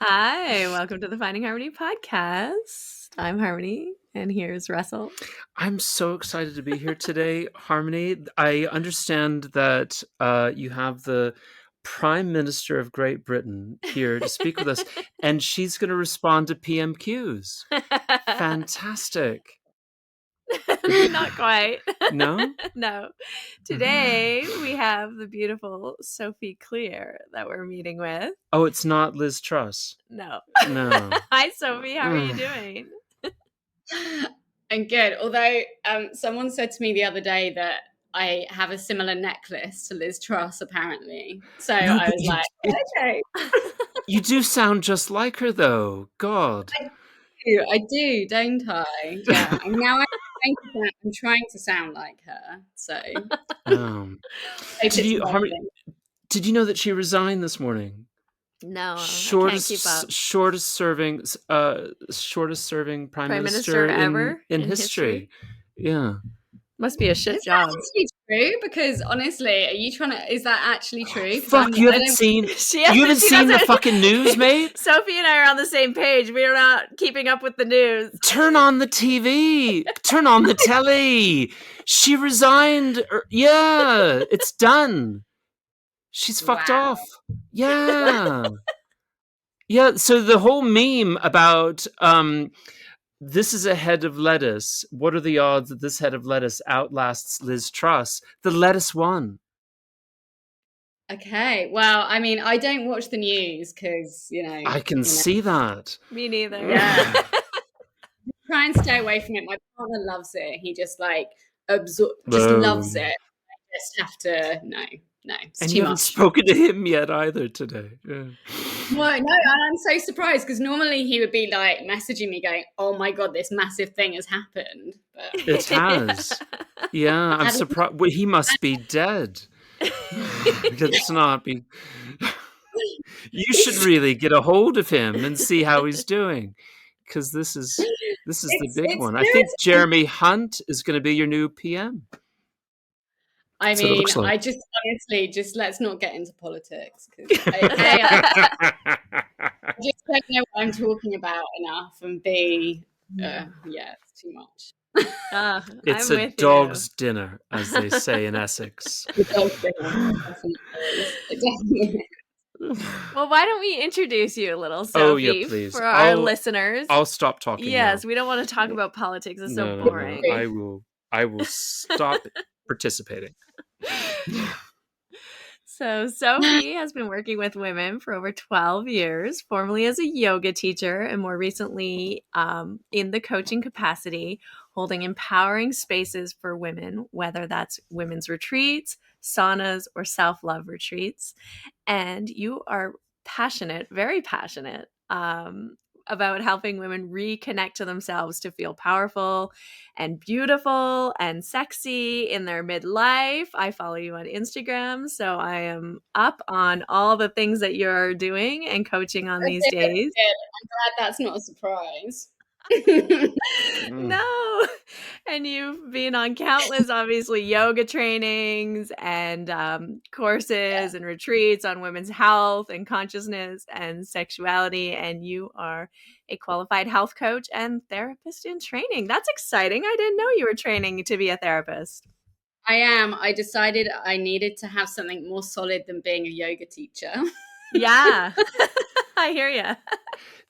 Hi, welcome to the Finding Harmony podcast. I'm Harmony, and here's Russell. I'm so excited to be here today, Harmony. I understand that you have the Prime Minister of Great Britain here to speak with us, and she's going to respond to PMQs. Fantastic. Not quite. No? No. Today, we have the beautiful Sophie Cleere that we're meeting with. Oh, it's not Liz Truss. No. No. Hi, Sophie. How are you doing? I'm good. Although someone said to me the other day that I have a similar necklace to Liz Truss, apparently. So No, I was like, okay. You do sound just like her, though. God. I do, don't I? Yeah. And now I'm trying to sound like her. So Harmony, did you know that she resigned this morning? No, I can't keep up. Shortest serving prime minister ever in history. Yeah. Must be a shit job. Is that actually true? Because honestly, are you trying to? Is that actually true? Fuck, you haven't seen the fucking news, mate. Sophie and I are on the same page. We are not keeping up with the news. Turn on the TV. Turn on the telly. She resigned. Yeah, it's done. She's fucked off. Yeah. Yeah. So the whole meme about this is a head of lettuce. What are the odds that this head of lettuce outlasts Liz Truss? The lettuce won. Okay. Well, I mean, I don't watch the news because, I can see that. Me neither. Yeah. Try and stay away from it. My partner loves it. He just loves it. I just have to, no. It's and too you haven't spoken to him yet either today. Yeah. No, and I'm so surprised because normally he would be like messaging me going, "Oh my god, this massive thing has happened." But it has. Yeah, I'm surprised. Well, he must be dead. It's not be. You should really get a hold of him and see how he's doing, because this is the big one. I think Jeremy Hunt is going to be your new PM. I mean, like. I just honestly let's not get into politics because I just don't know what I'm talking about enough, and B, it's too much. It's a dog's dinner, as they say in Essex. The dog's dinner, definitely. Well, why don't we introduce you a little, Sophie, oh, yeah, please. For our listeners? I'll stop talking. Yes, now. We don't want to talk about politics. It's so boring. No. I will stop participating. So Sophie has been working with women for over 12 years, formerly as a yoga teacher and more recently in the coaching capacity, holding empowering spaces for women, whether that's women's retreats, saunas, or self-love retreats. And you are passionate, very passionate, about helping women reconnect to themselves to feel powerful and beautiful and sexy in their midlife. I follow you on Instagram, so I am up on all the things that you're doing and coaching on these days. I'm glad that's not a surprise. No. And you've been on countless, obviously, yoga trainings and courses and retreats on women's health and consciousness and sexuality. And you are a qualified health coach and therapist in training. That's exciting. I didn't know you were training to be a therapist. I am. I decided I needed to have something more solid than being a yoga teacher. Yeah. I hear you.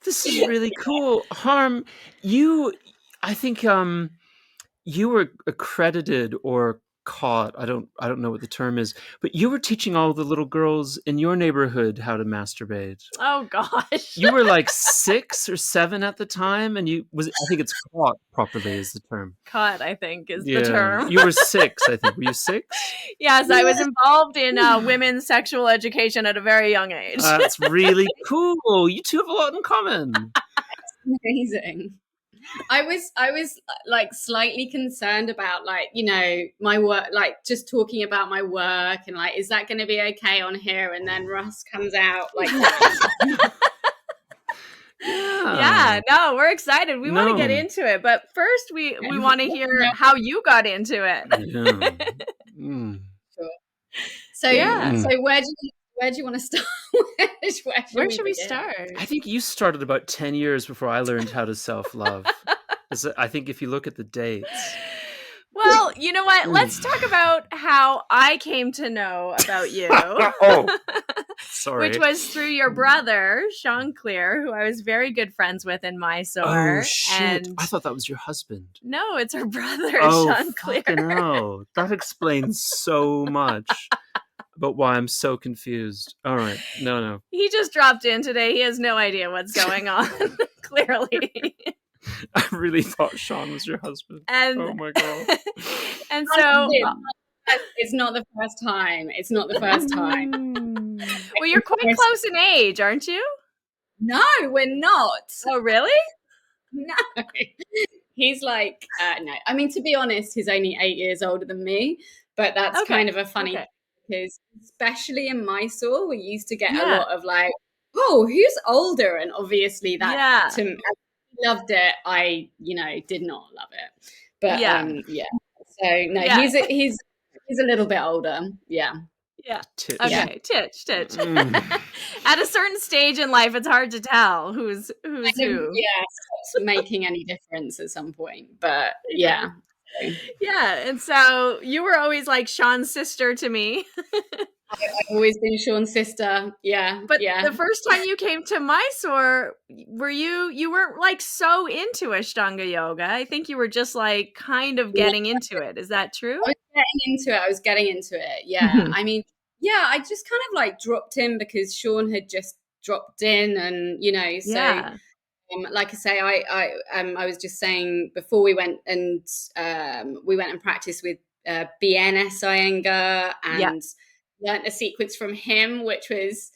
This is really cool. Harm, I think you were accredited or caught. I don't know what the term is, but you were teaching all the little girls in your neighborhood how to masturbate. Oh gosh. You were like 6 or 7 at the time, and I think it's caught properly is the term. Caught, I think, is the term. You were 6, I think. Were you 6? Yes, I was involved in women's sexual education at a very young age. That's really cool. You two have a lot in common. That's amazing. I was like slightly concerned about my work, like just talking about my work and like, is that going to be okay on here? And then Russ comes out like that. Yeah, no, we're excited. We want to get into it, but first we want to hear how you got into it. Yeah. Sure. So where where do you want to start? Where should Where we should we begin? start? I think you started about 10 years before I learned how to self-love. I think if you look at the dates. Well, you know what? Let's talk Mm. about how I came to know about you. Oh, sorry. Which was through your brother, Sophie Cleere, who I was very good friends with in Oh, Mysore. shit. And I thought that was your husband. no, it's her brother, Oh, Sophie Cleere. fucking hell. That explains so much about why I'm so confused. All right. No. He just dropped in today. He has no idea what's going on, clearly. I really thought Sean was your husband. And oh my god. and so It's not the first time. It's not the first time. well, you're quite close in age, aren't you? No, we're not. Oh, really? No. He's like, no. I mean, to be honest, he's only 8 years older than me, but that's kind of a funny thing because especially in Mysore, we used to get a lot of like, oh, who's older? And obviously that to me, I loved it. I, did not love it. But So no, he's a little bit older. Yeah. Yeah. Titch. Okay. Titch. At a certain stage in life, it's hard to tell who's who. Yeah, stops making any difference at some point. But yeah. Yeah. And so you were always like Sean's sister to me. I've always been Sean's sister. Yeah. But the first time you came to Mysore, you weren't like so into Ashtanga yoga. I think you were just like kind of getting into it. Is that true? I was getting into it. Yeah. I mean, yeah, I just kind of like dropped in because Sean had just dropped in and, so like I say, I was just saying before we went and practiced with BNS Iyengar and learnt a sequence from him, which was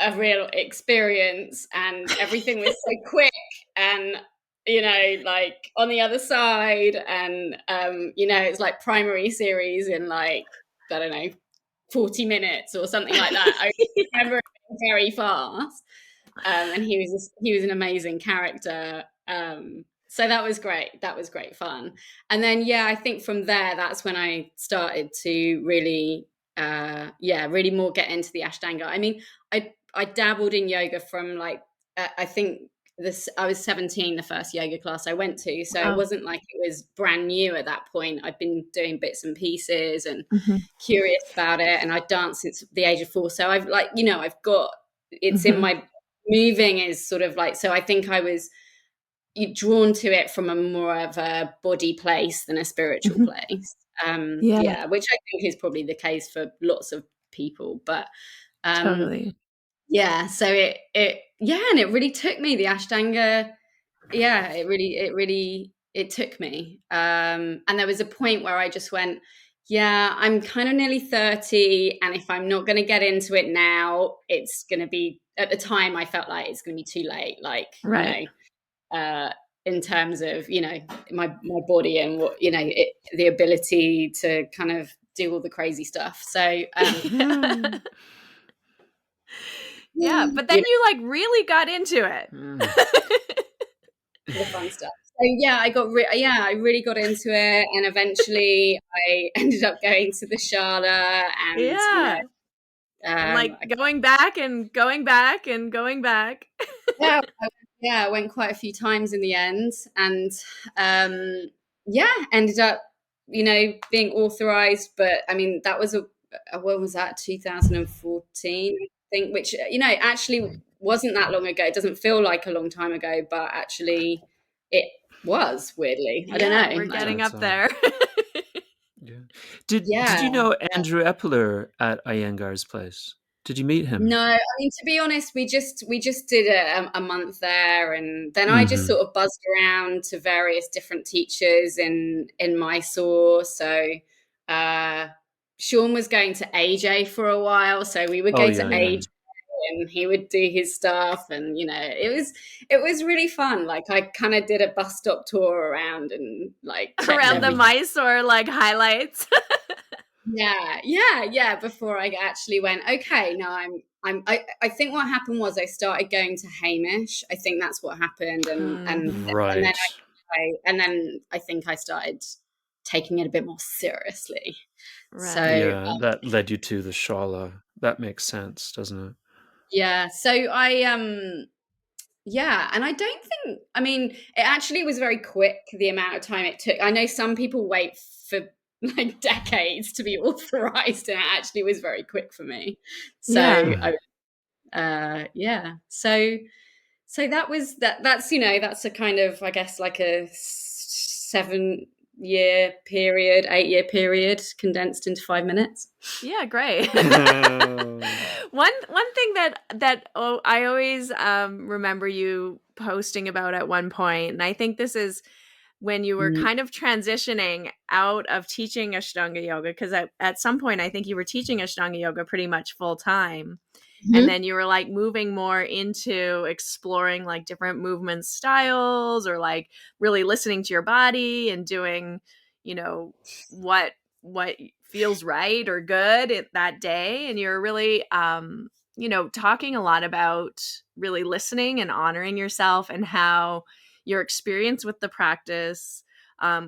a real experience, and everything was so quick and like on the other side, and it's like primary series in like, I don't know, 40 minutes or something like that. I remember it very fast. And he was an amazing character. So that was great fun. And then I think from there that's when I started to really really more get into the Ashtanga. I mean, I dabbled in yoga from like I think I was 17 the first yoga class I went to, so it wasn't like it was brand new at that point. I'd been doing bits and pieces and curious about it, and I'd danced since the age of 4, so I've like I've got it's in my moving is sort of like, so I think I was drawn to it from a more of a body place than a spiritual place. Which I think is probably the case for lots of people, but totally. So it and it really took me, the Ashtanga. It took me. And there was a point where I just went, I'm kind of nearly 30, and if I'm not going to get into it now, it's going to be, at the time I felt like it's going to be too late, like in terms of my body and what the ability to kind of do all the crazy stuff. So but then you like really got into it. The fun stuff. So I really got into it, and eventually I ended up going to the Shala, and like going back and going back and going back. I went quite a few times in the end, and ended up being authorized. But I mean, that was when was that, 2014 I think, which actually wasn't that long ago. It doesn't feel like a long time ago, but actually it was, weirdly. I don't know. We're getting up there. Did you know Andrew Epler at Iyengar's place? Did you meet him? No, I mean, to be honest, we just did a month there, and then I just sort of buzzed around to various different teachers in Mysore. So Sean was going to AJ for a while, so we would go to AJ, and he would do his stuff, and it was really fun. Like, I kind of did a bus stop tour around and like around the Mysore like highlights. Before I actually went, okay, now I think what happened was I started going to Hamish. I think that's what happened, and then I think I started taking it a bit more seriously. Right. So that led you to the Shala. That makes sense, doesn't it? Yeah. So yeah, and I don't think, I mean, it actually was very quick, the amount of time it took. I know some people wait for like decades to be authorized, and it actually was very quick for me. So Yeah. yeah. So that was that's, that's a kind of, I guess, like a 7-year period, 8-year period condensed into 5 minutes. Yeah, great. One thing that I always remember you posting about at one point, and I think this is when you were Mm. kind of transitioning out of teaching Ashtanga yoga, because at some point I think you were teaching Ashtanga yoga pretty much full time. And Mhm. then you were like moving more into exploring like different movement styles, or like really listening to your body and doing, you know, what what feels right or good that day. And you're really talking a lot about really listening and honoring yourself, and how your experience with the practice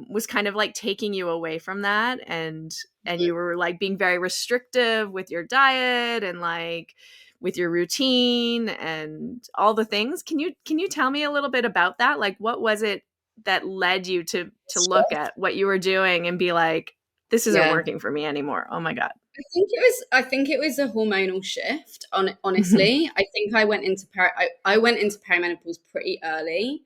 was kind of like taking you away from that, and you were like being very restrictive with your diet and like with your routine and all the things. Can you tell me a little bit about that? Like, what was it that led you to look at what you were doing and be like, this isn't Yeah. working for me anymore? Oh my god. I think it was a hormonal shift. Mhm. Honestly, I think I went into perimenopause pretty early.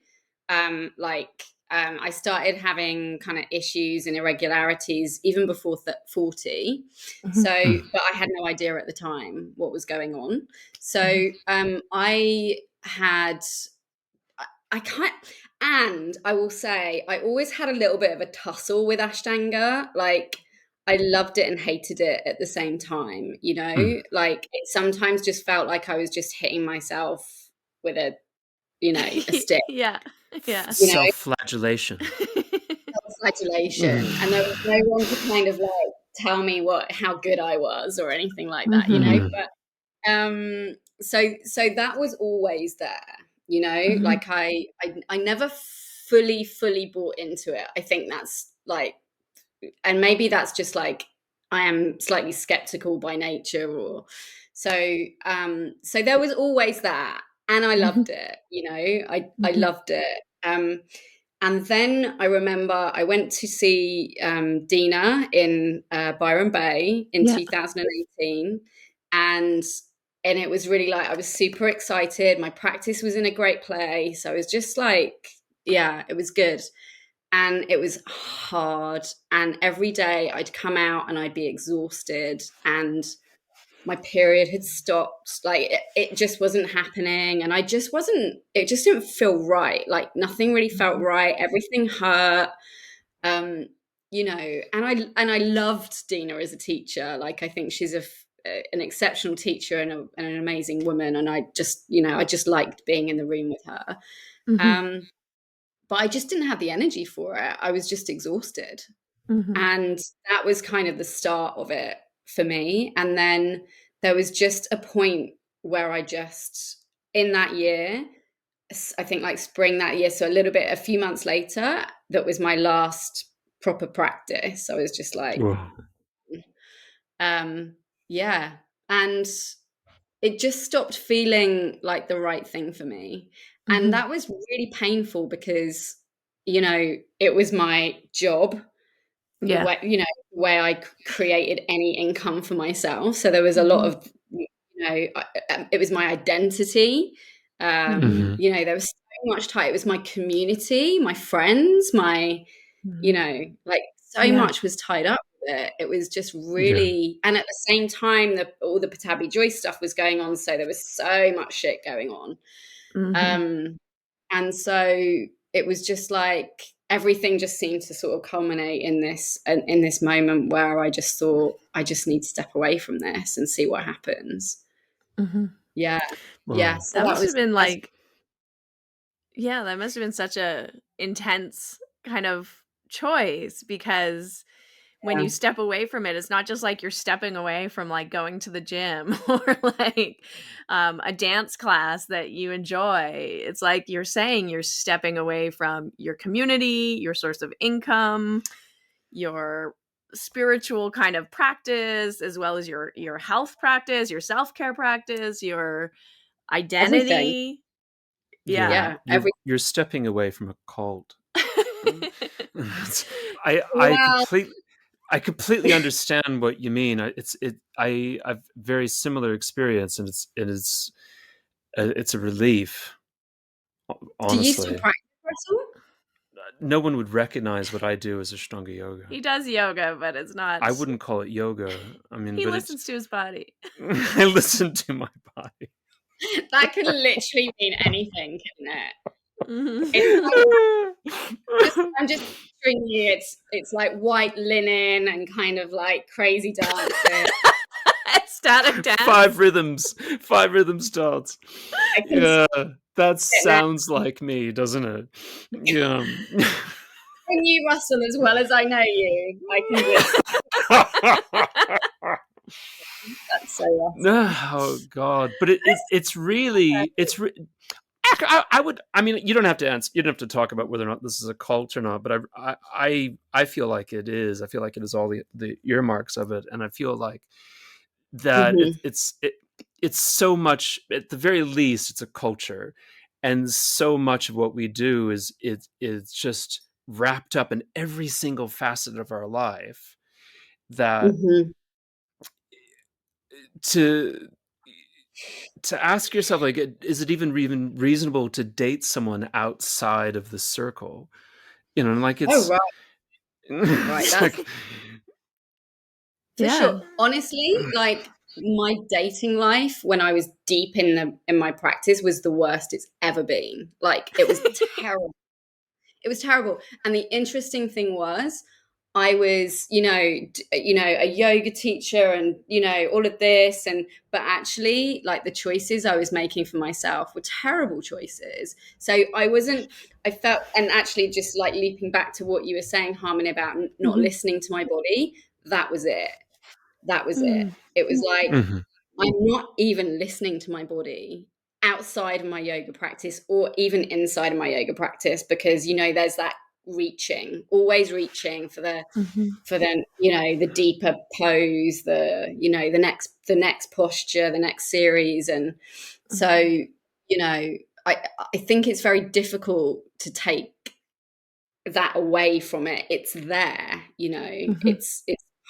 I started having kind of issues and irregularities even before 40. So, Mhm. but I had no idea at the time what was going on. Mhm. So, I had I can't, and I will say, I always had a little bit of a tussle with Ashtanga. Like, I loved it and hated it at the same time, Mm. Like, it sometimes just felt like I was just hitting myself with a stick, Yeah. Yeah. you know, Self-flagellation. self-flagellation. And there was no one to kind of like tell me how good I was or anything like that. Mhm. Mm. So that was always there, Mhm. like I never fully bought into it. I think that's like, and maybe that's just like, I am slightly skeptical by nature, or so there was always that, and I loved Mhm. it, I Mhm. loved it. And then I remember I went to see Dina in Byron Bay in Yeah. 2018, and it was really like, I was super excited. My practice was in a great place. I was just like, yeah, it was good. And it was hard. And every day I'd come out and I'd be exhausted, and my period had stopped. Like, it just wasn't happening. And it just didn't feel right. Like, nothing really felt Mhm. right. Everything hurt. Um, and I loved Dina as a teacher. Like, I think she's an exceptional teacher and an amazing woman. And I just liked being in the room with her. Mhm. Um, but I just didn't have the energy for it. I was just exhausted. Mhm. And that was kind of the start of it for me. And then there was just a point where in that year, I think like spring that year, so a few months later, that was my last proper practice. I was just like, Whoa. um, yeah. And it just stopped feeling like the right thing for me. And Mhm. that was really painful because, it was my job, the Yeah. way, I created any income for myself. So there was a lot Mhm. of, it was my identity. Mhm. Mhm. There was so much tied. It was my community, my friends, Mhm. like, so Yeah. much was tied up with it. It was just Yeah. really, and at the same time, all the Patabi Joyce stuff was going on. So there was so much shit going on. Mhm. Um, and so it was just like, everything just seemed to sort of culminate in this moment where I just thought, I just need to step away from this and see what happens. Mhm. Yeah. Yeah. Wow. So That that must have was been that's like, yeah, that must have been such a intense kind of choice, because when you yeah. step away from it, it's not just like you're stepping away from like going to the gym or like a dance class that you enjoy. It's like you're saying you're stepping away from your community, your source of income, your spiritual kind of practice, as well as your health practice, your self-care practice, your Everything. identity. Yeah, Yeah. Yeah, you're stepping away from a cult. well, I completely understand what you mean. I've very similar experience, and it's a relief. do you still Honestly, practice wrestle? no one would recognize what I do as Ashtanga yoga. He does yoga, but it's not. I wouldn't call it yoga. I mean, He but it's. listens to his body. I listen to my body. That can literally mean anything, can it? It's like, I'm just picturing you. It's like white linen and kind of like crazy dancing. Static dance. Five rhythm starts. I can see Yeah, that it now. sounds like me, doesn't it? Yeah. When you, Russell, as well as I know you, I can just. That's so awesome. Oh God! But it's really I would. I mean, you don't have to answer. You don't have to talk about whether or not this is a cult or not. But I feel like it is. I feel like it is all the earmarks of it, and I feel like that Mm-hmm. it's so much. At the very least, it's a culture, and so much of what we do is just wrapped up in every single facet of our life. That Mm-hmm. to ask yourself, like, is it even reasonable to date someone outside of the circle? And like, Oh, it's right. Right. it's That's like, for Yeah. sure. Honestly, like my dating life when I was deep in my practice was the worst it's ever been. Like it was terrible. It was terrible. And the interesting thing was, I was, a yoga teacher, and all of this, but actually, like the choices I was making for myself were terrible choices. So I wasn't. I felt, and actually, just like leaping back to what you were saying, Harmony, about not Mhm. listening to my body. That was it. That was it. Mm. It was like mhm, I'm not even listening to my body outside of my yoga practice or even inside of my yoga practice, because there's that reaching, always reaching for the Mhm. the deeper pose, the next posture, the next series. And so Mhm. I think it's very difficult to take that away from it. It's there, Mhm. it's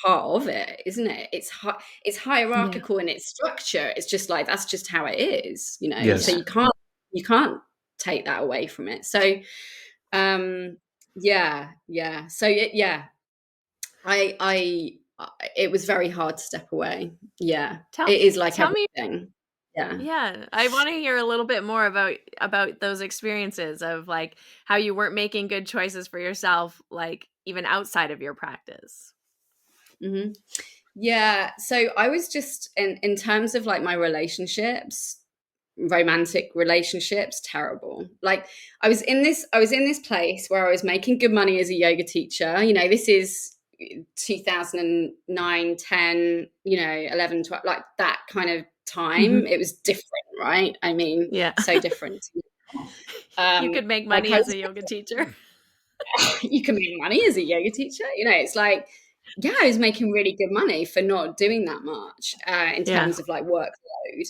part of it, isn't it? It's Yeah. hierarchical in its structure. It's just like that's just how it is, so yes, Yeah. you can't take that away from it. So yeah, so yeah, I it was very hard to step away. Yeah, Tell it is like tell me. everything. Yeah. Yeah, I want to hear a little bit more about those experiences of like how you weren't making good choices for yourself, like even outside of your practice. Hmm. Yeah, so I was just in terms of like my relationships, romantic relationships, terrible. Like I was in this place where I was making good money as a yoga teacher. This is 2009, 10, 11, 12, like that kind of time. Mhm. It was different, right? I mean, Yeah. so different. You could make Like money as a yoga teacher. you can make money as a yoga teacher. It's like, yeah, I was making really good money for not doing that much in Yeah. terms of like workload.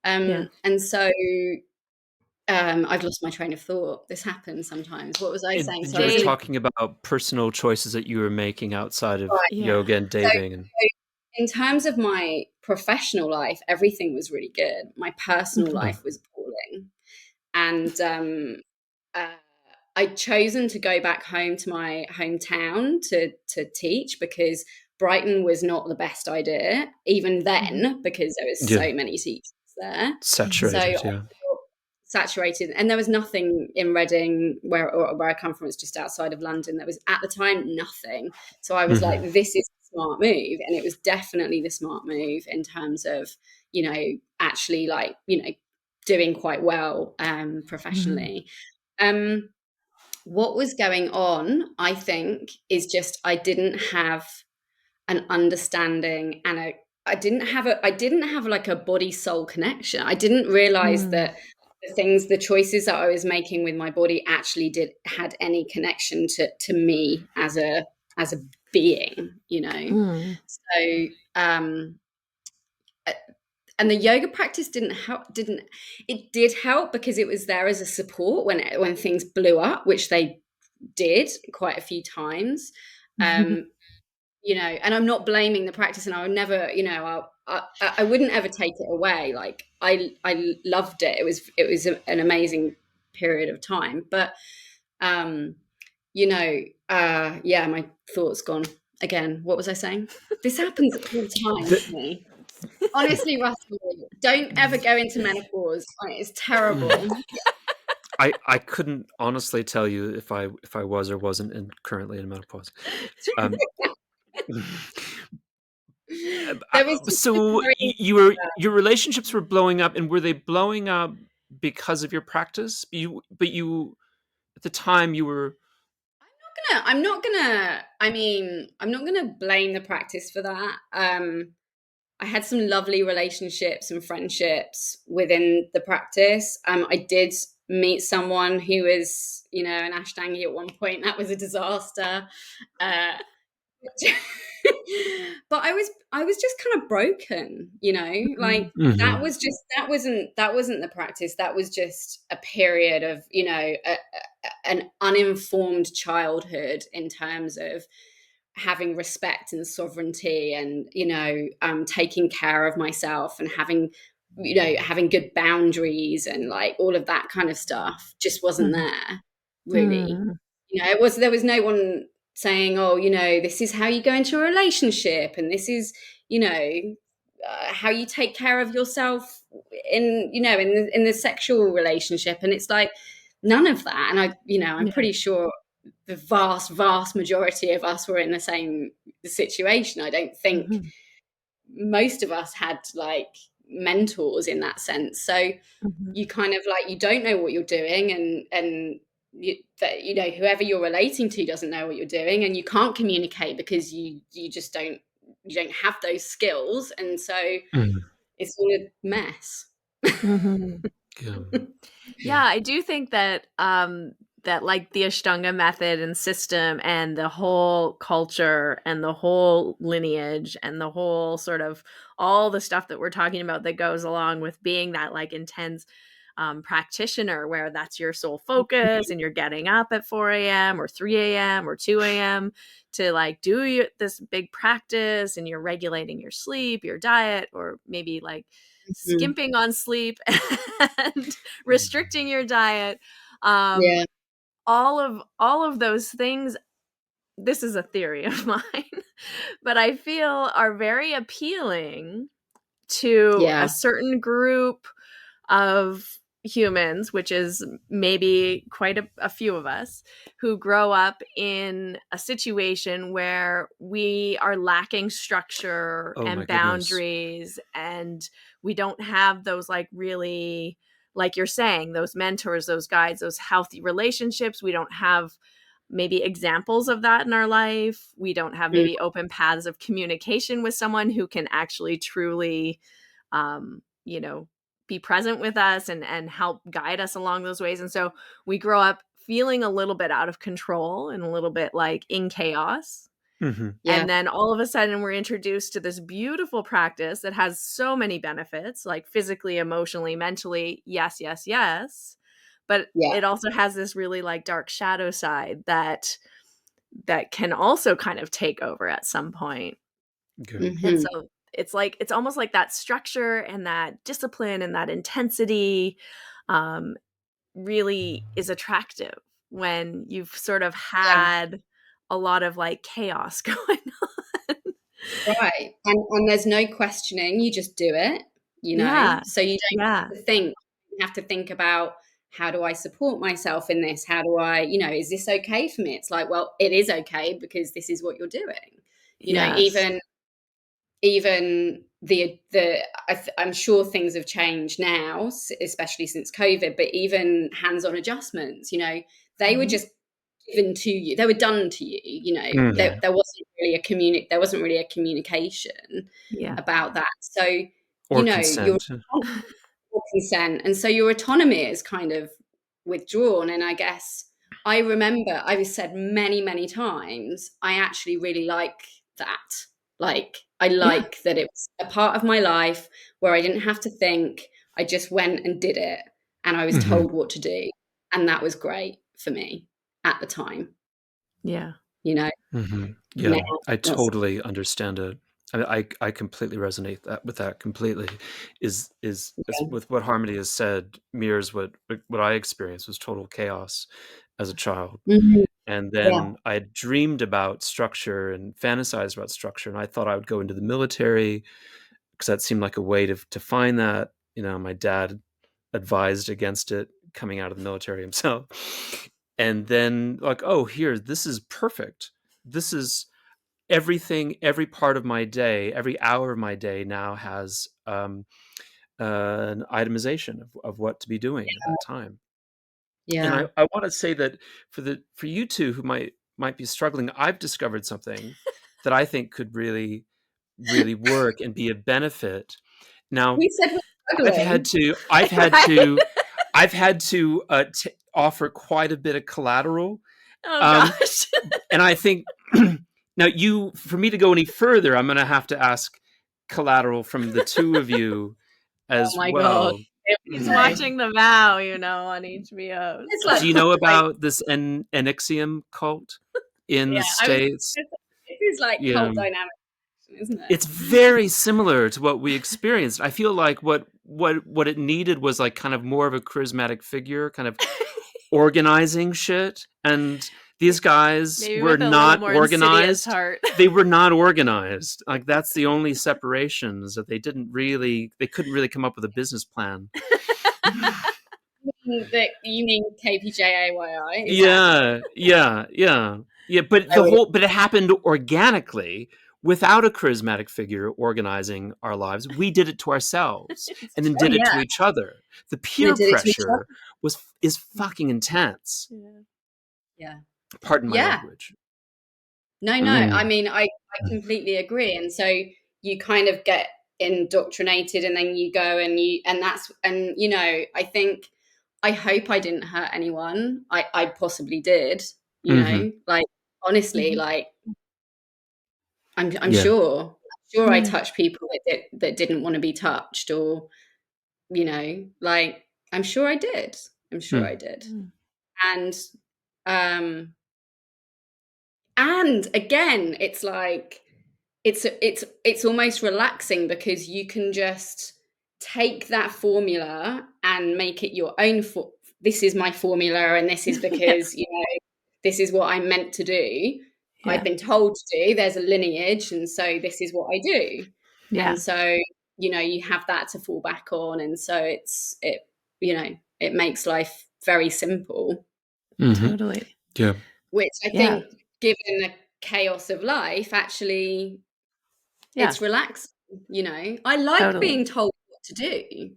Yeah. And so I've lost my train of thought. This happens sometimes. What was I saying? So I you were was in a Date. talking about personal choices that you were making outside of right. Yeah. yoga and So dating, and in terms of my professional life, everything was really good. My personal Mhm. life was appalling. And uh, I'd chosen to go back home to my hometown to teach, because Brighton was not the best idea even Mhm. then, because there was yeah, so many teachers there. So I saturated. Yeah. felt saturated, and there was nothing in Reading, where I come from. It's just outside of London. There was at the time nothing. So I was like, Hmm. this is a smart move, and it was definitely the smart move in terms of actually like doing quite well Mhm. professionally. Um, what was going on, I think, is just I didn't have an understanding, and I didn't have like a body soul connection. I didn't realize Mm. that the choices that I was making with my body actually did had any connection to me as a as a being, you know. Mm. So and the yoga practice didn't it did help because it was there as a support when things blew up, which they did quite a few times. You know, and I'm not blaming the practice, and I would never, you know, I wouldn't ever take it away. Like I loved it. It was an amazing period of time. But you know, yeah, my thoughts gone again. What was I saying? This happens all the time to me. Honestly, Russell, don't ever go into menopause. It's terrible. I couldn't honestly tell you if I was or wasn't currently in menopause. Um, There was just this so very your relationships were blowing up, and were they blowing up because of your practice? But you at the time you were. I'm not gonna blame the practice for that. I had some lovely relationships and friendships within the practice. I did meet someone who was, you know, an Ashtangi at one point. That was a disaster. Uh, but I was just kind of broken, you know, like Mhm. that wasn't the practice. That was just a period of, you know, an uninformed childhood in terms of having respect and sovereignty, and, you know, taking care of myself, and having, you know, having good boundaries, and like all of that kind of stuff just wasn't Mhm. there really. Mm. You know, there was no one saying, oh, you know, this is how you go into a relationship, and this is, you know, how you take care of yourself in, you know, in the sexual relationship. And it's like none of that. And I, you know, I'm Yeah. pretty sure the vast majority of us were in the same situation. I don't think Mhm. most of us had like mentors in that sense. So Mhm. you kind of like, you don't know what you're doing, and that, you know, whoever you're relating to doesn't know what you're doing, and you can't communicate because you just don't have those skills, and so Mhm. it's all a mess. Mhm. Yeah. Yeah, I do think that that like the Ashtanga method and system and the whole culture and the whole lineage and the whole sort of all the stuff that we're talking about that goes along with being that like intense practitioner, where that's your sole focus and you're getting up at 4 a.m. or 3 a.m. or 2 a.m. to like do this big practice, and you're regulating your sleep, your diet, or maybe like Mhm. skimping on sleep and restricting your diet. Um, Yeah, all of those things, this is a theory of mine, but I feel are very appealing to a yeah. certain group of humans, which is maybe quite a few of us, who grow up in a situation where we are lacking structure Oh my and goodness. boundaries, and we don't have those like really, like you're saying, those mentors, those guides, those healthy relationships. We don't have maybe examples of that in our life. We don't have Mm, maybe open paths of communication with someone who can actually truly you know, be present with us and help guide us along those ways. And so we grow up feeling a little bit out of control and a little bit like in chaos. Mhm. yeah, And then all of a sudden we're introduced to this beautiful practice that has so many benefits, like physically, emotionally, mentally. Yes, yes, yes. But yeah. it also has this really like dark shadow side that can also kind of take over at some point. Okay. And Hmm. so it's like it's almost like that structure and that discipline and that intensity um, really is attractive when you've sort of Yeah. had a lot of like chaos going on. Right. And there's no questioning, you just do it, you know? Yeah. So you don't Yeah. have to think. You have to think about, how do I support myself in this? How do I, you know, is this okay for me? It's like, well, it is okay because this is what you're doing. You know, Yes. even I'm sure things have changed now, especially since COVID, but even hands-on adjustments, you know, they were Mhm. just given to you. They were done to you, you know. Mhm. There wasn't really a communication Yeah. about that. So, Or you know, your consent. consent, and so your autonomy is kind of withdrawn. And I guess I remember I was said many, many times, I actually really like that. Like, I Yeah. like that it was a part of my life where I didn't have to think. I just went and did it, and I was Mhm. told what to do. And that was great for me at the time, Yeah. you know. Mhm. Now, Yeah, I that's, totally understand it. I completely resonate with that completely. Is yeah. with what Harmony has said mirrors what I experienced was total chaos as a child. Mhm. And Yeah. then I had dreamed about structure and fantasized about structure, and I thought I would go into the military because that seemed like a way to find that. You know, my dad advised against it coming out of the military himself. And then like, oh, here, this is perfect. This is everything, every part of my day, every hour of my day now has an itemization of what to be doing at that time. And Yeah. I want to say that for you two who might be struggling, I've discovered something that I think could really work and be a benefit. Now, We said we're I've had struggling. to I've had Right. to I've had to offer quite a bit of collateral, Oh um, gosh. and I think now for me to go any further, I'm going to have to ask collateral from the two of you Oh as my God. well. Here He's we go. watching The Vow, on HBO. It's So like Do you proper know like, about this Enixium cult in yeah, the I was States? this is like Yeah. cult dynamics, isn't it? It's very similar to what we experienced. I feel like what it needed was like kind of more of a charismatic figure, kind of organizing shit. And these guys maybe were with a little not more insidious organized. heart. They were not organized. Like that's the only separation is that they couldn't really come up with a business plan. You mean KPJAYI? Is that? Yeah. But I would. but it happened organically without a charismatic figure organizing our lives. We did it to ourselves It's and then Oh did true. it yeah, to each other. The and they peer did it to each other. pressure is fucking intense. Yeah. Yeah, Pardon my yeah. language. No, no. I Mm. mean, I completely agree. And so you kind of get indoctrinated, and then you go and I think I hope I didn't hurt anyone. I possibly did. Hmm. Like honestly, Mhm. like I'm Yeah. sure I Yeah. touched people that didn't want to be touched, or like I'm sure I did. I'm sure I Mm. did. Mm. And um and again, it's like it's almost relaxing because you can just take that formula and make it your own this is my formula, and this is Yeah. because this is what I'm meant to do. I've Yeah. been told to do. There's a lineage, and so this is what I do. And Yeah. so you have that to fall back on, and so it makes life very simple, Hmm. Totally. Yeah. which I Yeah. think, given the chaos of life, actually Yeah. it's relaxing. I like being Totally. told what to do.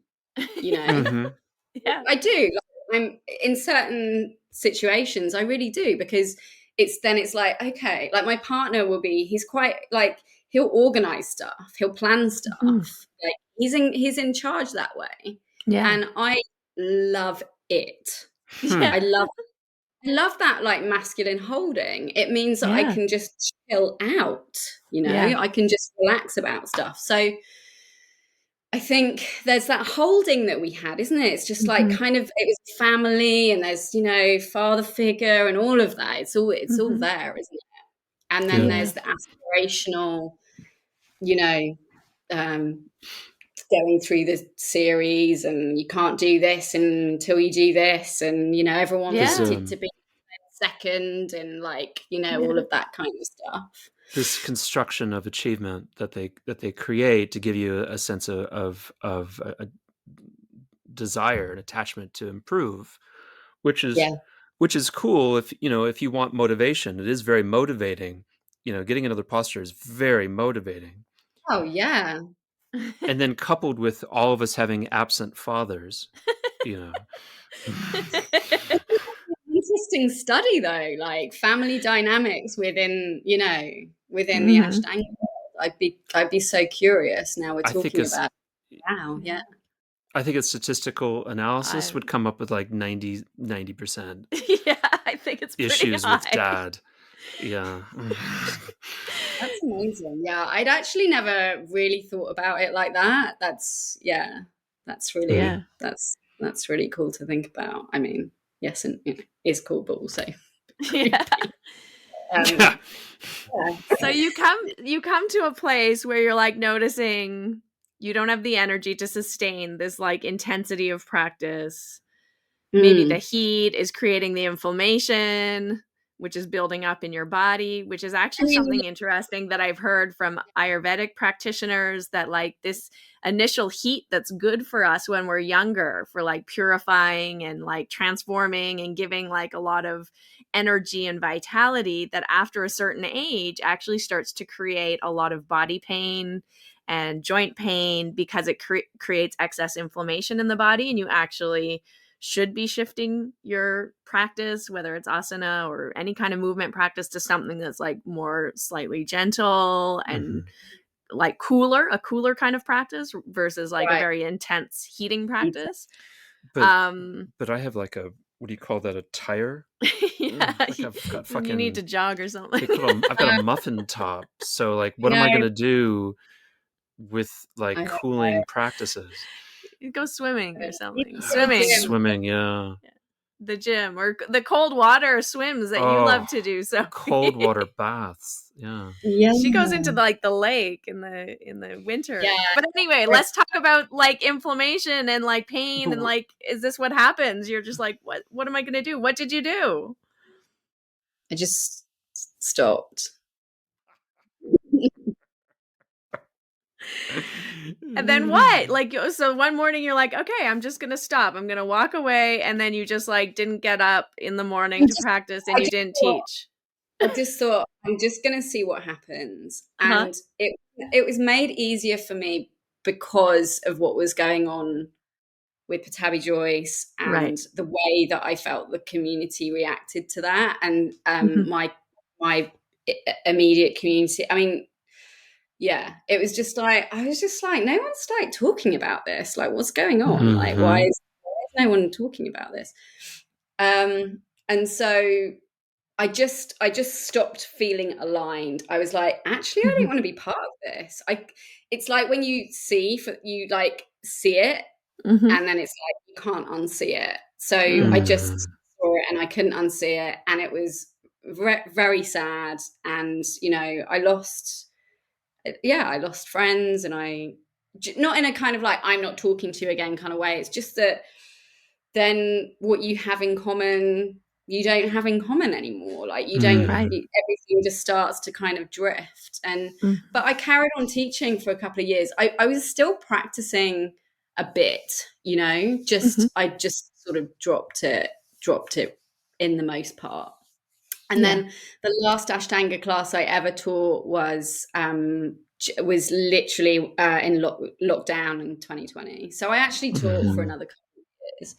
you know Hmm. Yeah. I do. Like, I'm in certain situations, I really do, because it's like, okay, like my partner he's quite like, he'll organize stuff, he'll plan Mhm. stuff, like he's in charge that way, Yeah. and I love it. Hmm. I love I love that, like, masculine holding. It means that I Yeah. can just chill out, Yeah. I can just relax about stuff. So I think there's that holding that we had, isn't it? It's just like, Mhm. kind of, it was family, and there's, father figure and all of that. It's all Mhm. there, isn't it? And then Yeah. Yeah. there's the aspirational, you know, um, going through the series, and you can't do this until you do this, and everyone There's Yeah. wanted to be second, and like all Yeah. of that kind of stuff. this construction of achievement that they create to give you a sense of a desire and attachment to improve, which is Yeah. which is cool if if you want motivation. It is very motivating. Getting another posture is very motivating. Oh yeah. And then coupled with all of us having absent fathers, you know. Interesting study, though, like family dynamics within the Mhm. Ashtanga world. I'd be so curious. Now we're I think talking as about now. Yeah. Yeah. I think a statistical analysis I would come up with like 90%. Yeah, I think it's pretty issues high. with dad. Yeah. That's amazing. Yeah, I'd actually never really thought about it like that. That's really Yeah. that's really cool to think about. I mean, yes, and it's cool, but also Yeah. creepy. Yeah. Yeah. So you come to a place where you're like noticing you don't have the energy to sustain this like intensity of practice. Maybe the Mm. heat is creating the inflammation, which is building up in your body, which is I actually mean, something interesting that I've heard from Ayurvedic practitioners, that like this initial heat that's good for us when we're younger, for like purifying and like transforming and giving like a lot of energy and vitality, that after a certain age actually starts to create a lot of body pain and joint pain, because it creates excess inflammation in the body, and you actually should be shifting your practice, whether it's asana or any kind of movement practice, to something that's like more slightly gentle and like a cooler kind of practice versus like a right. very intense heating practice. But Um, but I have like a, what do you call that? A tire? yeah, Like I've got you need to fucking, jog or something. I've got a muffin top. So like, what am No, I gonna do with like I don't cooling practices? Go swimming or know. something. The Swimming, gym. Swimming, yeah. the gym, or the cold water swims that you Oh, love to do. So cold water baths. Yeah. Yeah. she goes into like the lake in the Yeah. winter. But anyway, let's talk about like inflammation and like pain, and like, is this what happens? You're just like, what am I gonna do? What did you do? I just stopped. And then what? Like, so one morning you're like, okay, I'm just gonna stop, I'm gonna walk away, and then you just like didn't get up in the morning to practice, and I you just didn't thought, teach. I'm just gonna see what happens, Uh-huh. and it was made easier for me because of what was going on with Patabi Joyce Right. and the way that I felt the community reacted to that, and Mhm. my immediate community. I mean, yeah, it was just like, I was just like, no one's like talking about this. Like, what's going on? Like, Mm-hmm. why is no one talking about this? And so I just stopped feeling aligned. I was like, actually, I don't Mhm. want to be part of this. It's like when you like see it, Mhm. and then it's like you can't unsee it. So I just Mm. saw it and I couldn't unsee it, and it was very sad. And I lost friends, and not in a kind of like I'm not talking to you again kind of way. It's just that then what you have in common, you don't have in common anymore. Like you don't, Right. Mm. everything just starts to kind of drift. But Mhm. I carried on teaching for a couple of years. I was still practicing a bit, Mhm. I just sort of dropped it in the most part. And Yeah. then the last Ashtanga class I ever taught was literally in lockdown in 2020. So I actually taught for Mm-hmm. another couple of years,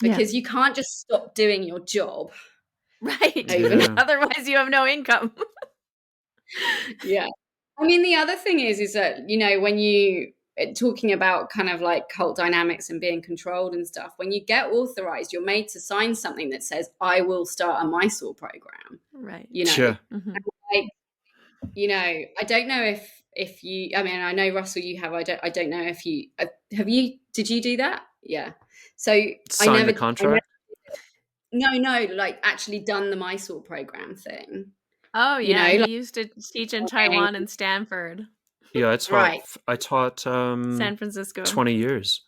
Yeah. because you can't just stop doing your job Right. overnight. Yeah. Otherwise you have no income. Yeah. I mean, the other thing is that, when you talking about kind of like cult dynamics and being controlled and stuff, when you get authorized, you're made to sign something that says, I will start a Mysore program, Right. you know, Sure. Mhm. like, I don't know if you, I mean, I know Russell, you have, I don't know if you, did you do that? Yeah. So Sign the I never, contract. no, like actually done the Mysore program thing, Oh yeah, like, he used to teach in Taiwan and Stanford, Yeah, right. I taught San Francisco. 20 years.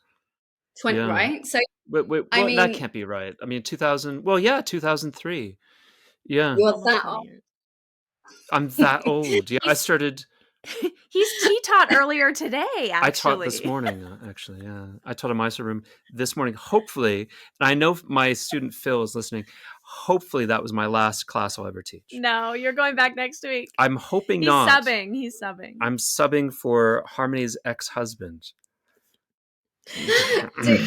Yeah. Right. So, Wait, I well, that mean, can't be right. I mean, 2000, well, yeah, 2003. Yeah. you're Almost that 20 old. years. I'm that old. Yeah, He's he taught earlier today, I taught this actually. morning, actually. Yeah. I taught a Mysore room this morning, hopefully. And I know my student Phil is listening. Hopefully that was my last class I'll ever teach. No, you're going back next week. I'm hoping He's not. subbing. He's subbing. I'm subbing for Harmony's ex-husband. do,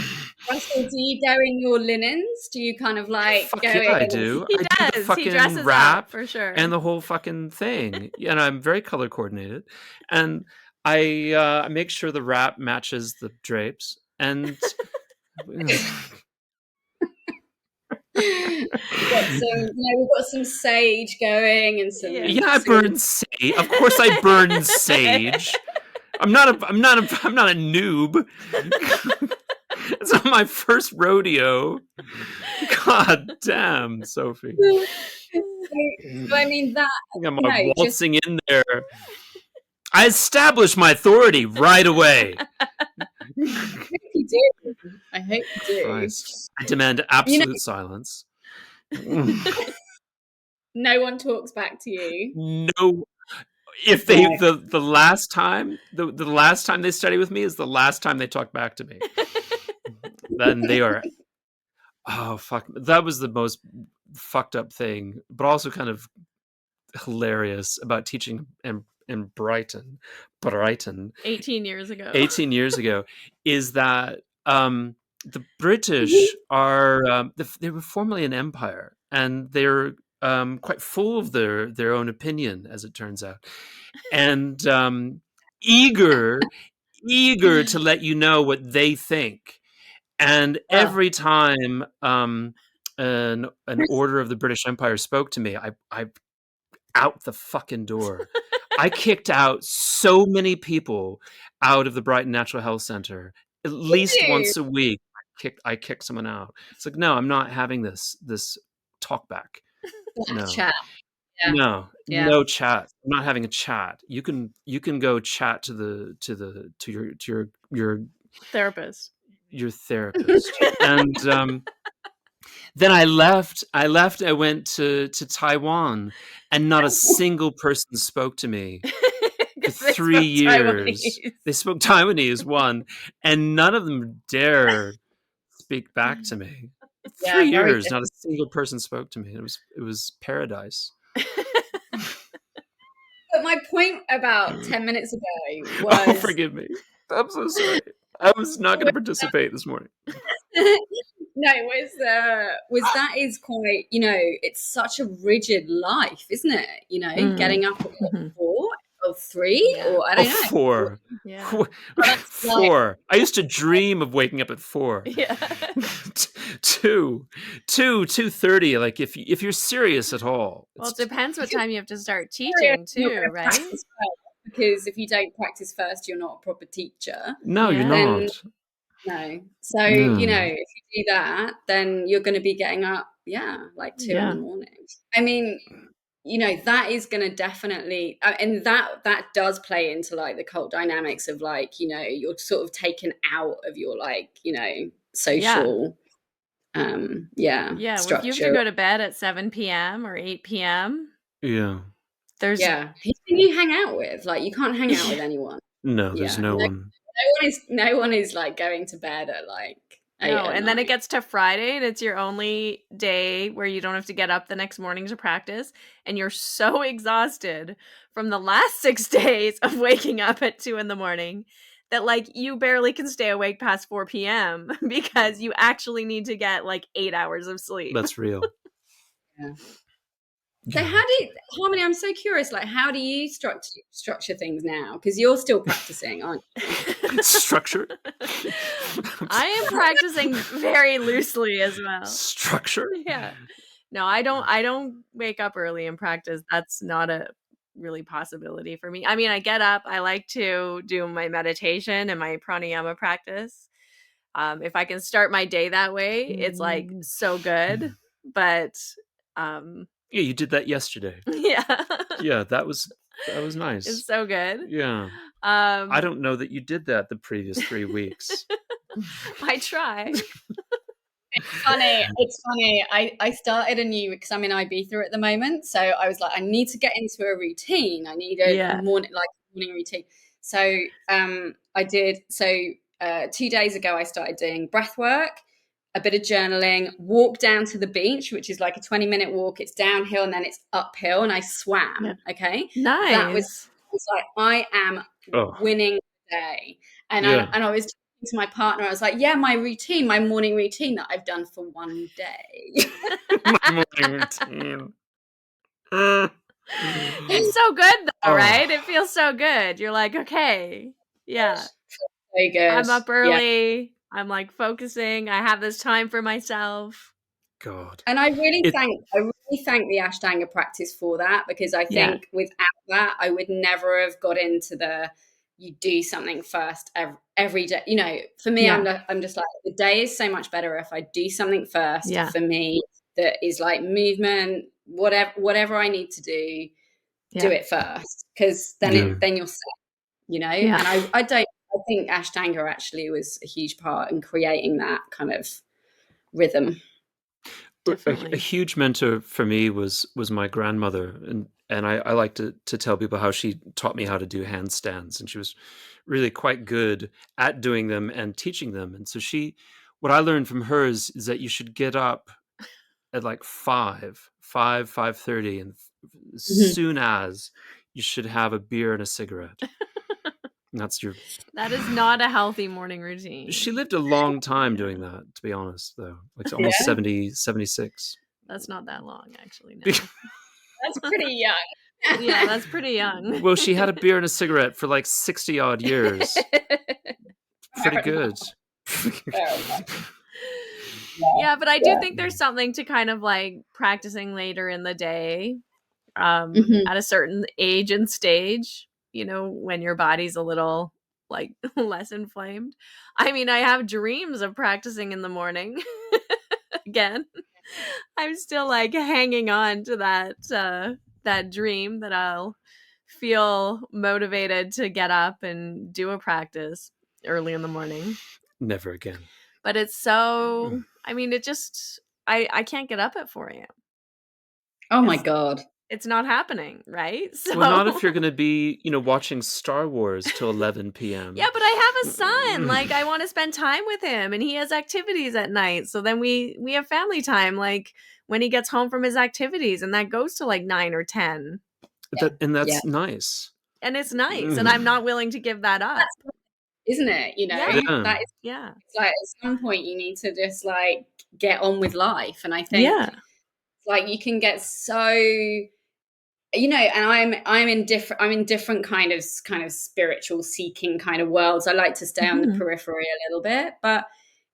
Russell, do you go in your linens? Do you kind of like go Fuck yeah, in I and do. He I do the does. He fucking dresses up rap for sure. and the whole fucking thing. And I'm very color coordinated. And I make sure the wrap matches the drapes. And got we've got some sage going and some. Yeah. Yeah, I burn sage. Of course, I burn sage. I'm not a noob. It's not my first rodeo. God damn, Sophie. So I mean that, I think I'm just waltzing in there. I established my authority right away. I hope you do. I hope you do. Christ. I demand absolute silence. No one talks back to you. No. If they the last time the last time they study with me is the last time they talk back to me. Then they are, oh fuck, that was the most fucked up thing, but also kind of hilarious about teaching in Brighton 18 years ago. 18 years ago is that the British are they were formerly an empire, and they're quite full of their own opinion, as it turns out, and eager to let you know what they think. And every time an order of the British Empire spoke to me, I out the fucking door. I kicked out so many people out of the Brighton Natural Health Center at least once a week. I kicked someone out. It's like, no, I'm not having this talk back. No. Chat. No, Yeah. no chat. I'm not having a chat. You can go chat to your Therapist. Your therapist. And then I left. I went to Taiwan, and not a single person spoke to me for 3 years. Taiwanese. They spoke Taiwanese, one, and none of them dare speak back to me. 3 years, not a single person spoke to me. It was paradise. But my point about 10 minutes ago was... Oh, forgive me. I'm so sorry. I was not going to participate this morning. No, was that is quite, it's such a rigid life, isn't it? Getting up at 4 or 3 or I don't know. 4. Yeah. 4. I used to dream of waking up at 4. Yeah. 2:30. Like if you're serious at all. Well, it depends what time you have to start teaching too, right? Because if you don't practice first, you're not a proper teacher. No, you're not. No. So, if you do that, then you're going to be getting up, like 2 in the morning. I mean, that is going to definitely, and that does play into like the cult dynamics of like, you're sort of taken out of your like, social, Yeah. structure. If you have to go to bed at 7 p.m. or 8 p.m. Yeah. There's who can you hang out with? Like, you can't hang out with anyone. No, there's no one. No one is like going to bed at like 8 no, and then it gets to Friday, and it's your only day where you don't have to get up the next morning to practice, and you're so exhausted from the last 6 days of waking up at 2 in the morning that like you barely can stay awake past 4 p.m. because you actually need to get like 8 hours of sleep. That's real. So Harmony, I'm so curious, like, how do you structure things now? Because you're still practicing, aren't you? Structure? I am practicing very loosely as well. Structure? Yeah. No, I don't wake up early and practice. That's not a really possibility for me. I mean, I get up, I like to do my meditation and my pranayama practice. If I can start my day that way, it's like so good. But yeah, you did that yesterday. Yeah. Yeah, that was nice. It's so good. Yeah. I don't know that you did that the previous 3 weeks. I try. It's funny. I started a new, because I'm in Ibiza at the moment. So I was like, I need to get into a routine. I need a morning routine. So I did. So 2 days ago, I started doing breath work, a bit of journaling, walk down to the beach, which is like a 20-minute walk. It's downhill and then it's uphill, and I swam. Yeah. Okay. Nice. That was like, I am winning the day. And I was to my partner, I was like, my morning routine that I've done for one day. My morning routine. It's so good though, right? It feels so good. You're like, okay, yeah. Very good. I'm up early. I'm like focusing. I have this time for myself. God. And It I really thank the Ashtanga practice for that, because I Yeah. think without that, I would never have got into the you do something first every day. You know, for me, Yeah. I'm just like, the day is so much better if I do something first Yeah. for me that is like movement, whatever I need to do Yeah. it first, because yeah. then you're set, you know. Yeah. And I think Ashtanga actually was a huge part in creating that kind of rhythm. A Definitely. huge mentor for me was my grandmother, and I like to tell people how she taught me how to do handstands, and she was really quite good at doing them and teaching them. And so what I learned from her is that you should get up at like 5:30, and as Mhm. soon as you should have a beer and a cigarette. And that's your. That is not a healthy morning routine. She lived a long time Yeah. doing that, to be honest, though, like almost Yeah, 70, 76. That's not that long, actually, no. that's pretty young. Yeah, that's pretty young. Well, she had a beer and a cigarette for like 60 odd years. Pretty Fair enough. good. Fair enough. Yeah, but I do Yeah. think there's something to kind of like practicing later in the day, Mhm. at a certain age and stage, when your body's a little like less inflamed. I mean, I have dreams of practicing in the morning. Again, I'm still like hanging on to that dream that I'll feel motivated to get up and do a practice early in the morning. Never again. But it's so, I mean, it just, I can't get up at 4 a.m. Oh my It's God. it's not happening, right? Well, not So if you're going to be, watching Star Wars till 11 yeah, p.m. but I have a son. Like, I want to spend time with him, and he has activities at night. So then we have family time, like when he gets home from his activities, and that goes to like 9 or 10, Yeah. And Yeah. that's nice. and it's nice, and I'm not willing to give that up. That's, isn't it? You know, Yeah, Yeah. that is, yeah, it's like at some point you need to just like get on with life. And I think yeah. like you can get so, and I'm in different kind of spiritual seeking kind of worlds. I like to stay on the Mhm. periphery a little bit, but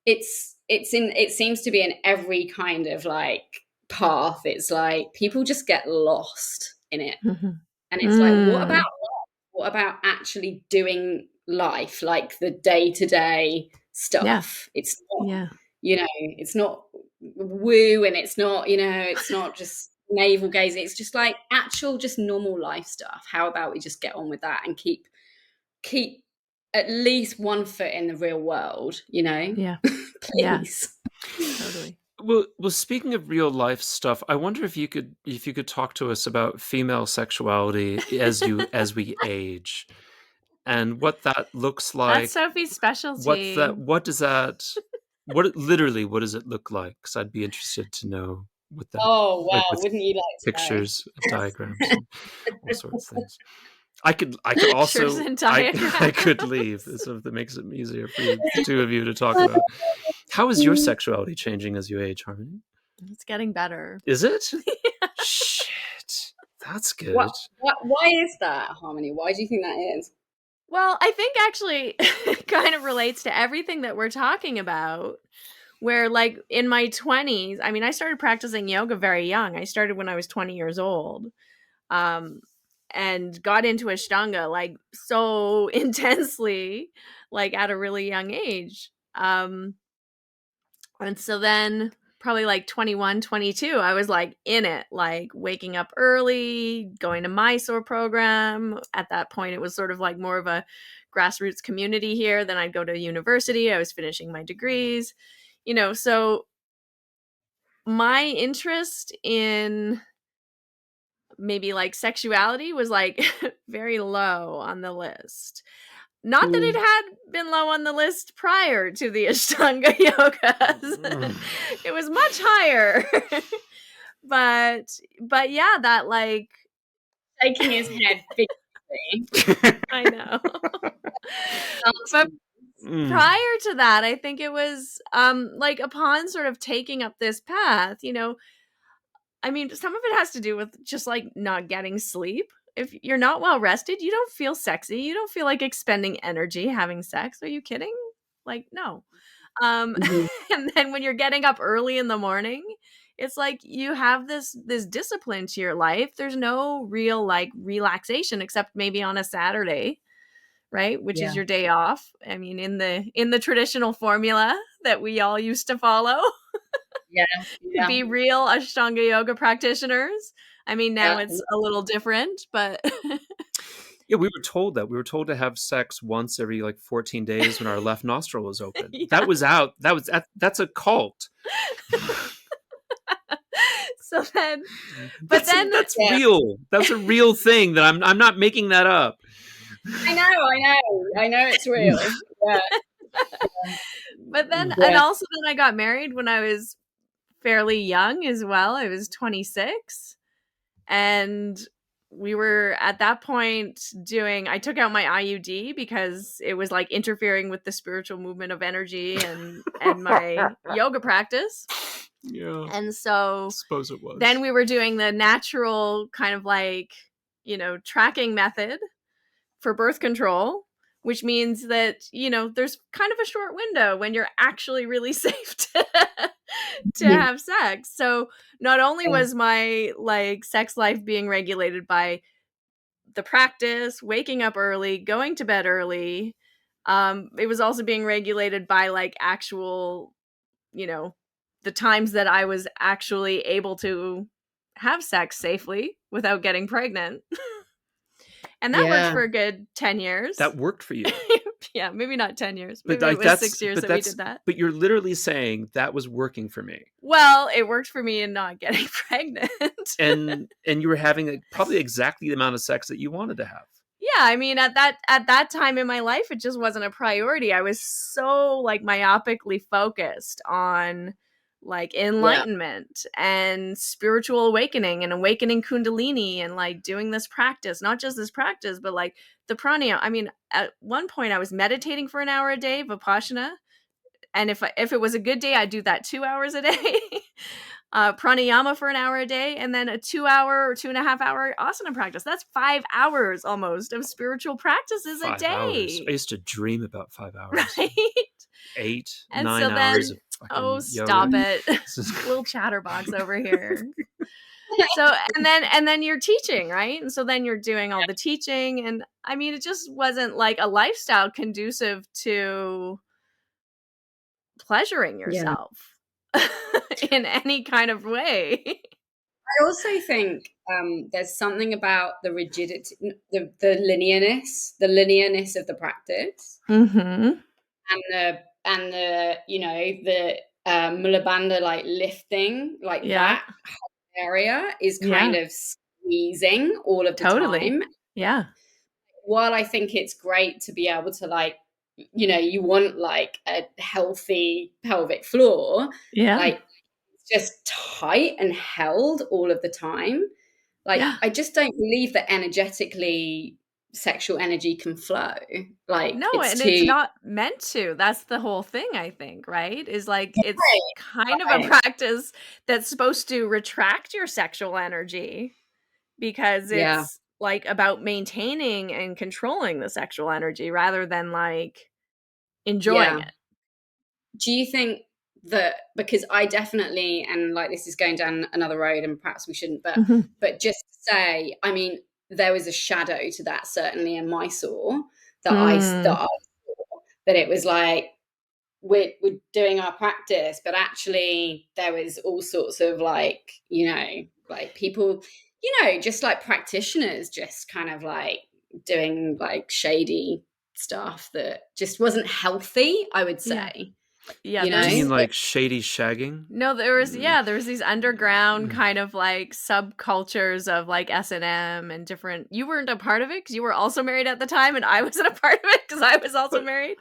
it seems to be in every kind of like path. It's like people just get lost in it. Mhm. And it's like, what about Mm. life? What about actually doing life, like the day-to-day Yeah, stuff? It's not, yeah, it's not woo, and it's not just navel gazing. It's just like actual, just normal life stuff. How about we just get on with that and keep at least one foot in the real world, yeah, yeah. please. Totally. Well, speaking of real life stuff, I wonder if you could talk to us about female sexuality as we age, and what that looks That's like. Sophie's specialty. What does that what does it look like? Because I'd be interested to know what that, Oh like, wow, with wouldn't you like pictures, diagrams, and all sorts of things. I could Pictures also and I could leave, diagrams. so that makes it easier for you, the two of you, to talk to about. How is your know? sexuality changing as you age, Harmony? It's getting better. Is it? Shit. That's What good. why is that, Harmony? Why do you think that is? Well, I think actually it kind of relates to everything that we're talking about. Where, like, in my 20s, I mean, I started practicing yoga very young. I started when I was 20 years old, um, and got into Ashtanga, like, so intensely, like, at a really young age. And so then probably like 21, 22, I was like in it, like waking up early, going to Mysore program. At that point, it was sort of like more of a grassroots community here. Then I'd go to university. I was finishing my degrees, so my interest in maybe like sexuality was like very low on the list. Not that it Mm. had been low on the list prior to the Ashtanga yogas. It was much higher. but yeah, that like Shaking his head vigorously. I know. But Mm. prior to that, I think it was like upon sort of taking up this path, I mean, some of it has to do with just like not getting sleep. If you're not well rested, you don't feel sexy. You don't feel like expending energy having sex. Are you kidding? Like, no. Um, Mhm. and then when you're getting up early in the morning, it's like you have this discipline to your life. There's no real like relaxation except maybe on a Saturday, right? Which is Yeah. your day off. I mean, in the traditional formula that we all used to follow Yeah. to Yeah. be real Ashtanga yoga practitioners. I mean, now Yeah. it's a little different, but Yeah, we were told that. We were told to have sex once every like 14 days when our left nostril was open. That yeah. was out. That's a cult. So then, but then, That's Yeah. real. That's a real thing that I'm not making that up. I know it's real. Yeah. but then, and Yeah. also then I got married when I was fairly young as well. I was 26, and we were at that point I took out my IUD because it was like interfering with the spiritual movement of energy and my yoga practice. Yeah. And so Suppose it was. then we were doing the natural kind of like, tracking method for birth control, which means that, there's kind of a short window when you're actually really safe to have sex. So not only was my like sex life being regulated by the practice, waking up early, going to bed early, it was also being regulated by like actual, the times that I was actually able to have sex safely without getting pregnant. And that worked Yeah. for a good 10 years. That worked for you. Yeah, maybe not 10 years. But Maybe like it was that's 6 years but that we that's did that. but you're literally saying that was working for me. Well, it worked for me in not getting pregnant. And you were having probably exactly the amount of sex that you wanted to have. Yeah, I mean at that time in my life it just wasn't a priority. I was so like myopically focused on like enlightenment and spiritual awakening and awakening kundalini and like doing this practice, not just this practice but like the pranayama. I mean, at one point I was meditating for an hour a day, vipassana, and if it was a good day I'd do that 2 hours a day. Pranayama for an hour a day, and then a 2 hour or 2.5 hour asana practice. That's 5 hours almost of spiritual practices a 5 hours. day. I used to dream about 5 hours. Right? 8, And 9 so hours then, of fucking stop yoga. it. Little chatterbox over here. So and then you're teaching, right? And so then you're doing all the teaching, and I mean it just wasn't like a lifestyle conducive to pleasuring Yeah. yourself in any kind of way. I also think there's something about the rigidity, the linearness of the practice, Mm-hmm. and the the mula bandha like lifting, like Yeah. that area is kind Yeah. of squeezing all of the Totally. time. Yeah. While I think it's great to be able to like, you want like a healthy pelvic floor, Yeah. like it's just tight and held all of the time. Like Yeah. I just don't believe that energetically sexual energy can flow. Like No, it's and it's too not meant to. That's the whole thing, I think, right? Is like it's right, kind of a right. practice that's supposed to retract your sexual energy because Yeah. it's like about maintaining and controlling the sexual energy rather than like enjoying Yeah. it. Do you think that, because I definitely, and like this is going down another road and perhaps we shouldn't, Mhm. but just to say, I mean, there was a shadow to that certainly in my saw that Mm. I saw, that it was like we're doing our practice, but actually there was all sorts of like, like people, just like practitioners just kind of like doing like shady stuff that just wasn't healthy, I would Yeah. say. Yeah, You Do you know? mean there's like shady shagging? no, there was these underground Mm. kind of like subcultures of like S&M and different. You weren't a part of it because you were also married at the time, and I wasn't a part of it because I was also But married.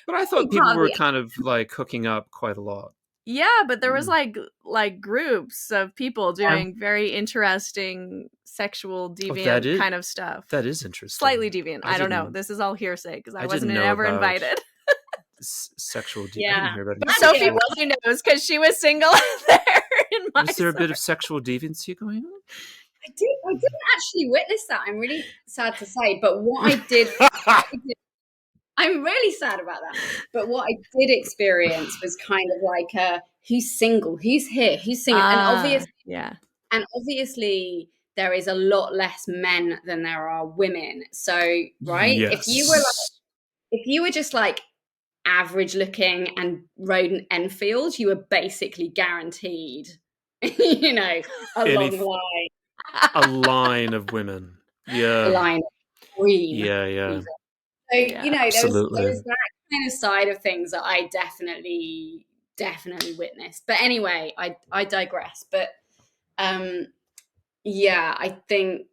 but I Be thought people part of were the kind of like hooking up quite a lot. Yeah, but there was Mm. like groups of people yeah. doing very interesting sexual Oh, that deviant is kind of stuff. that is interesting. Slightly deviant. I don't know. didn't This is all hearsay because I I didn't wasn't know ever about invited. sexual. I didn't Yeah. hear about any But Sophie yeah, sexual. probably knows because she was single there in my Was there a bit story. of sexual deviancy going on? I didn't actually witness that. I'm really sad to say, but I'm really sad about that. But what I did experience was kind of like who's single, who's here, who's singing, Yeah. and obviously there is a lot less men than there are women. So, right, Yes. if you were just like average looking and rode an Enfield, you were basically guaranteed, you know, a Any long line, a line of women. a Yeah. line of cream, Yeah, yeah. even. So, Yeah. there Absolutely. was that kind of side of things that I definitely witnessed. But anyway, I digress. But um, yeah, I think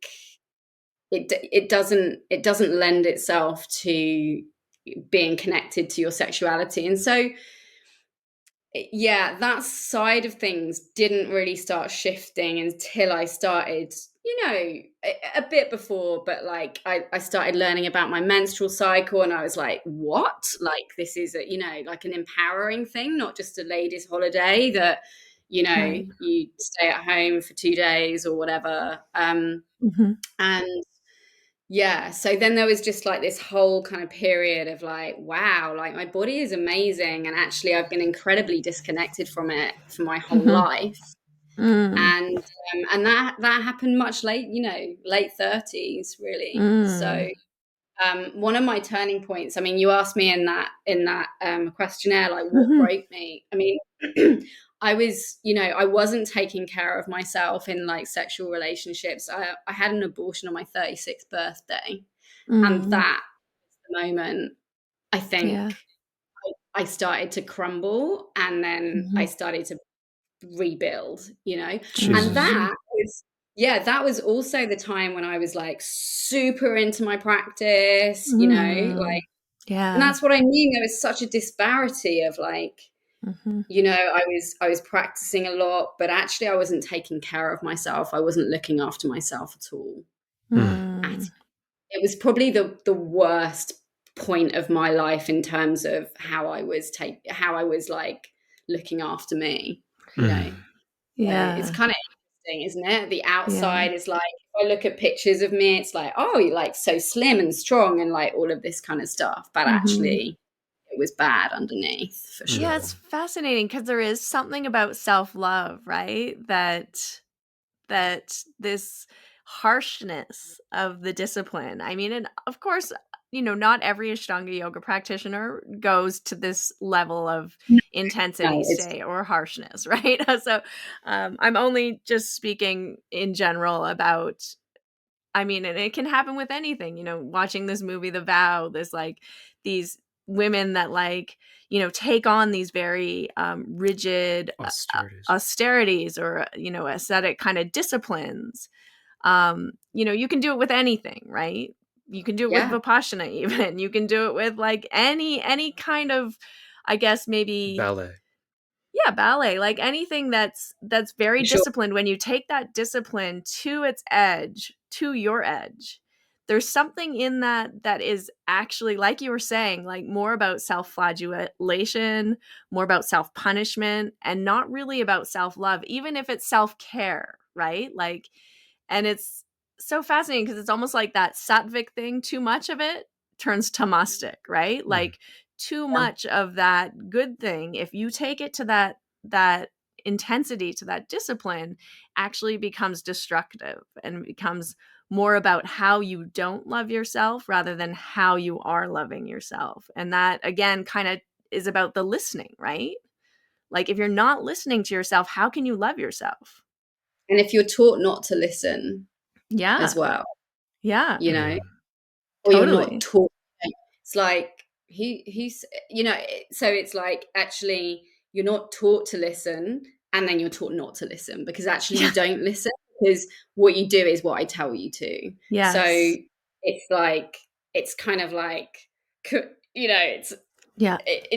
it doesn't lend itself to being connected to your sexuality, and so yeah, that side of things didn't really start shifting until I started, a bit before, but like I started learning about my menstrual cycle, and I was like, what? Like, this is like an empowering thing, not just a ladies' holiday that, Right. you stay at home for 2 days or whatever. Mm-hmm. And yeah, so then there was just like this whole kind of period of like, wow, like my body is amazing. And actually, I've been incredibly disconnected from it for my whole Mm-hmm. life. Mm. And that happened much late 30s, really. So Mm. one of my turning points, I mean, you asked me in that questionnaire, like what Mm-hmm. broke me. I mean, I wasn't taking care of myself in like sexual relationships. I had an abortion on my 36th birthday, and Mm. that was the moment I Yeah. think I started to crumble, and then Mm-hmm. I started to rebuild, and Jesus. Mm. that was also the time when I was like super into my practice, Mm. like, and Yeah. that's what I mean. There was such a disparity of like, Mm-hmm. I was practicing a lot, but actually I wasn't taking care of myself. I wasn't looking after myself at all. Mm. Mm. It was probably the worst point of my life in terms of how I was like looking after me, Mm. So it's Yeah. kind of interesting, isn't it? The Yeah. outside is like, if I look at pictures of me, it's like, oh, you're like so slim and strong and like all of this kind of stuff. But Mm-hmm. actually, it was bad underneath for Mm. Yeah, sure. it's fascinating because there is something about self-love, right? That this harshness of the discipline. I mean, and of course, not every Ashtanga yoga practitioner goes to this level of intensity, No, it's stay, or harshness, right? So I'm only just speaking in general about, I mean, and it can happen with anything, watching this movie, The Vow, there's like these women that like, take on these very rigid Austerities. austerities or, ascetic kind of disciplines. You can do it with anything, right? You can do it with yeah, Vipassana even. You can do it with like any kind of, I guess maybe, Ballet. yeah, ballet, like anything that's very for sure. disciplined. When you take that discipline to its edge, to your edge, there's something in that is actually, like you were saying, like more about self-flagellation, more about self-punishment, and not really about self-love, even if it's self-care, right? Like, and it's so fascinating because it's almost like that sattvic thing. Too much of it turns tamastic, right? Mm. Like too much of that good thing, if you take it to that intensity, to that discipline, actually becomes destructive and becomes more about how you don't love yourself rather than how you are loving yourself. And that again kind of is about the listening, right? Like if you're not listening to yourself, how can you love yourself? And if you're taught not to listen as Yeah. well, Yeah. you know, Mm. or you're not Totally. taught, it's like he's, so it's like actually you're not taught to listen, and then you're taught not to listen because actually you Yeah. don't listen, because what you do is what I tell you to. So Yes. it's like, it's kind of like, it's Yeah. it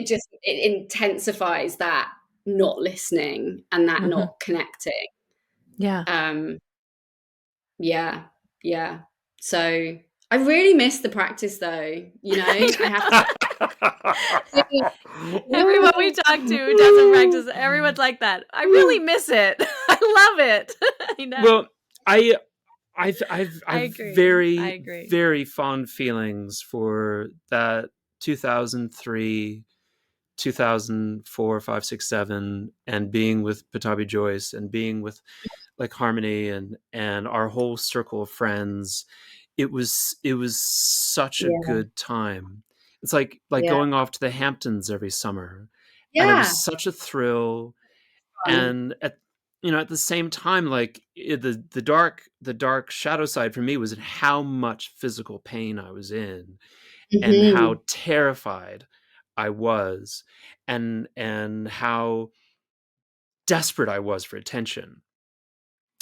intensifies that not listening and that Hmm. not connecting. Yeah. um yeah, yeah. So I really miss the practice though, I have to say. Everyone we talk to who doesn't practice, everyone's like that. I really miss it. I love it. I know. Well, I I I've agree. I very, agree. very fond feelings for that 2003 2004, 5, 6, 7, and being with Patabi Joyce and being with like Harmony and our whole circle of friends, it was such a Yeah. good time. It's like Yeah. going off to the Hamptons every summer, and it was Yeah. such a thrill. Fun. And at the same time, like the dark shadow side for me was how much physical pain I was in and Hmm. how terrified I was, and how desperate I was for attention.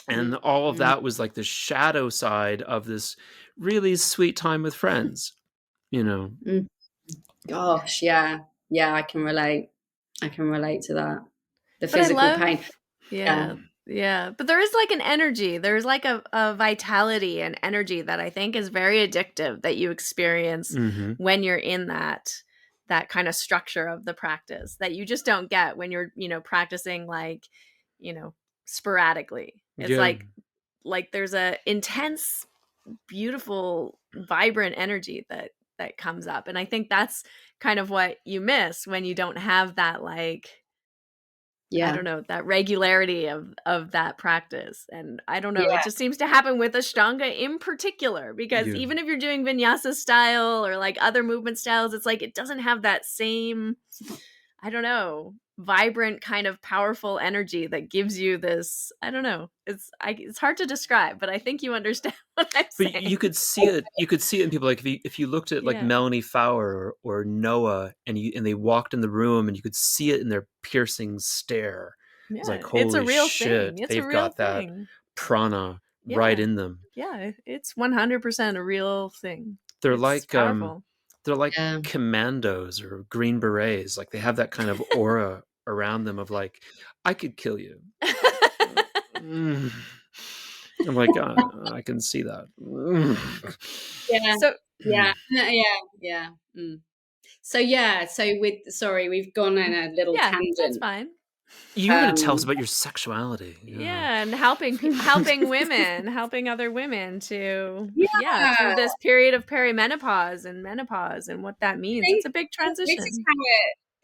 And all of Mm. that was like the shadow side of this really sweet time with friends, you know. Mm. Gosh, yeah. Yeah, I can relate. I can relate to that. The But I physical love, pain. Yeah. yeah, yeah. But there is like an energy. There's like a vitality and energy that I think is very addictive that you experience Mm-hmm. when you're in that kind of structure of the practice that you just don't get when you're, practicing like, you know, sporadically. It's Yeah. like there's a intense, beautiful, vibrant energy that comes up. And I think that's kind of what you miss when you don't have that, like, I Yeah. don't know, that regularity of that practice. And I don't know, it Yeah. just seems to happen with Ashtanga in particular, because Yeah. even if you're doing vinyasa style or like other movement styles, it's like it doesn't have that same, I don't know, vibrant kind of powerful energy that gives you this, I don't know. It's hard to describe, but I think you understand what I'm But you saying. could see it. You could see it in people. Like if you looked at like Yeah. Melanie Fowler or Noah, and they walked in the room, and you could see it in their piercing stare. It was like, Yeah, it's a holy real thing. shit, It's a they've real got that thing. prana right Yeah. in them. Yeah, it's 100% a real thing. They're It's like powerful. they're like Yeah. commandos or green berets. Like they have that kind of aura around them of like, I could kill you. Mm. I'm like, I can see that. Yeah. So, Yeah. No, yeah. Yeah. Mm. So yeah, so sorry, we've gone on a little yeah, that's tangent. fine. You were going to tell us Um, about your sexuality. Yeah. Yeah, and helping women, helping other women to, yeah, through yeah, this period of perimenopause and menopause and what that I means. It's think a big this is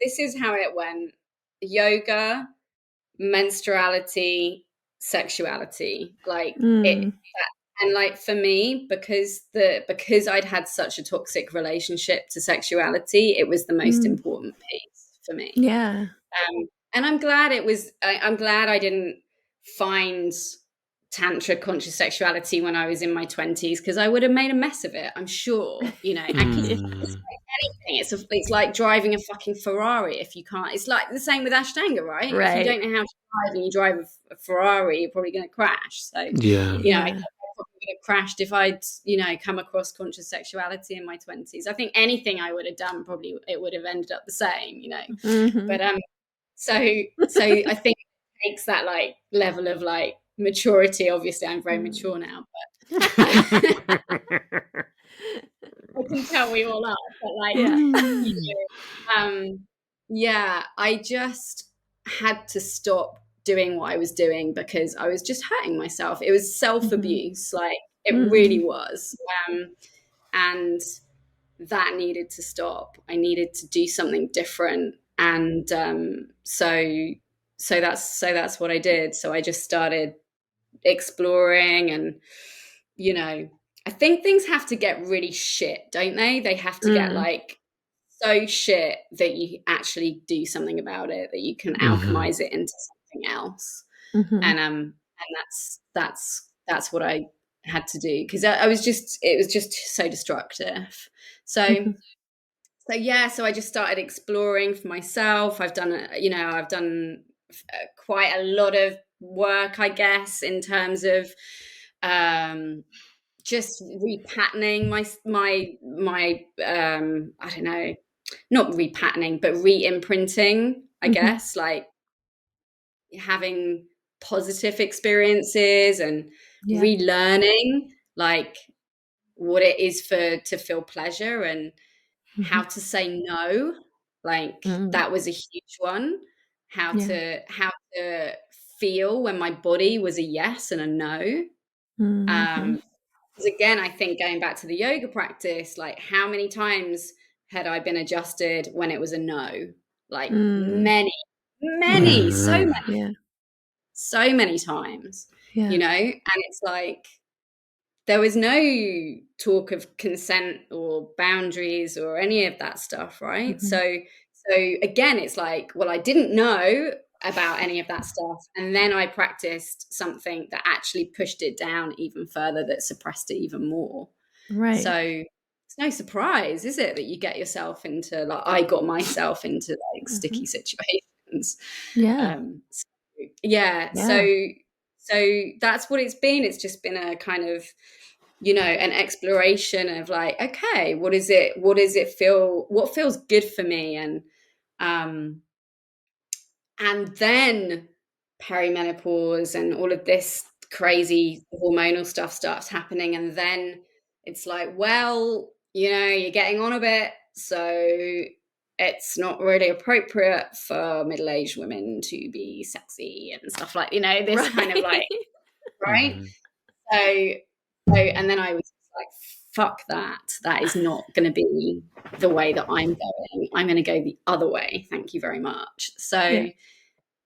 transition. how it went. Yoga, menstruality, sexuality, like it, Mm, and like for me, because I'd had such a toxic relationship to sexuality, it was the most mm, important piece for me. yeah. And I'm glad it was. I'm glad I didn't find tantra conscious sexuality when I was in my 20s, because I would have made a mess of it. I'm sure, and because Yeah. it's Mm. like anything, it's like driving a fucking Ferrari. If you can't, it's like the same with Ashtanga, right? If you Right. don't know how to drive and you drive a Ferrari, you're probably going to crash. So, Yeah. I Yeah. probably would have crashed if I'd, come across conscious sexuality in my 20s. I think anything I would have done, probably it would have ended up the same. Mhm. But so I think it takes that like level of like maturity. Obviously, I'm very Mm. mature now, but I can tell we all are. But like, Yeah. you know, yeah, I just had to stop doing what I was doing because I was just hurting myself. It was self Mhm. abuse, like it really Mm. was, and that needed to stop. I needed to do something different, and so that's what I did. So I just started exploring, and you know, I think things have to get really shit, don't they? They have to get Mm. like so shit that you actually do something about it, that you can Mhm. alchemize it into something else. Mhm. And that's what I had to do, because I was just it was just so destructive. So Mhm. yeah, so I just started exploring for myself. I've done quite a lot of work, I guess, in terms of um just repatterning my I don't know, not repatterning, but re-imprinting, I Mhm. guess, like having positive experiences and Yeah. relearning like what it is for to feel pleasure, and how Mhm. to say no. Like Mm. that was a huge one. how Yeah. to how to feel when my body was a yes and a no. Mhm. um because again, I think going back to the yoga practice, like how many times had I been adjusted when it was a no? like Mm. many, Yeah. so many times, Yeah. and it's like there was no talk of consent or boundaries or any of that stuff, right? Mhm. So again, it's like, well, I didn't know about any of that stuff, and then I practiced something that actually pushed it down even further, that suppressed it even more. So Right. it's no surprise, is it, that you get yourself into, like, I got myself into like Mhm. sticky situations. Yeah. So, yeah, Yeah. so that's what it's been. It's just been a kind of, an exploration of like, okay, what does it feel, what feels good for me? Um and then perimenopause and all of this crazy hormonal stuff starts happening, and then it's like, well, you're getting on a bit, so it's not really appropriate for middle-aged women to be sexy and stuff, like, this kind of like, Right. right? Mhm. So, and then I was just like, fuck that. That is not going to be the way that I'm going. I'm going to go the other way. Thank you very much. Yeah. So,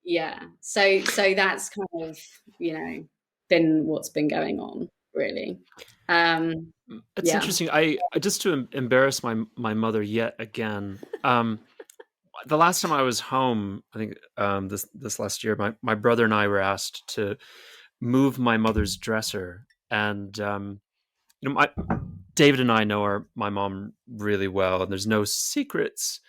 yeah. So that's kind of, been what's been going on, really. Um, It's yeah. interesting. I just to embarrass my mother yet again. The last time I was home, I think this last year, my brother and I were asked to move my mother's dresser, and my David and I know my mom really well, and there's no secrets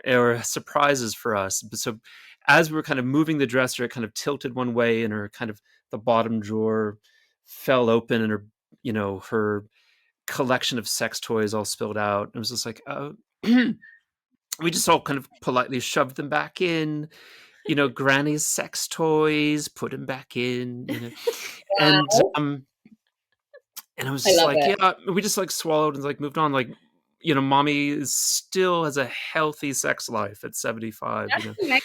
or surprises for us. But so as we were kind of moving the dresser, it kind of tilted one way, and her kind of the bottom drawer fell open, and her collection of sex toys all spilled out. And it was just like, oh. We just all kind of politely shoved them back in, Granny's sex toys, put them back in, and Wow. I was I just love like, it. yeah, we just like swallowed and like moved on. Like, still has a healthy sex life at 75, That's amazing.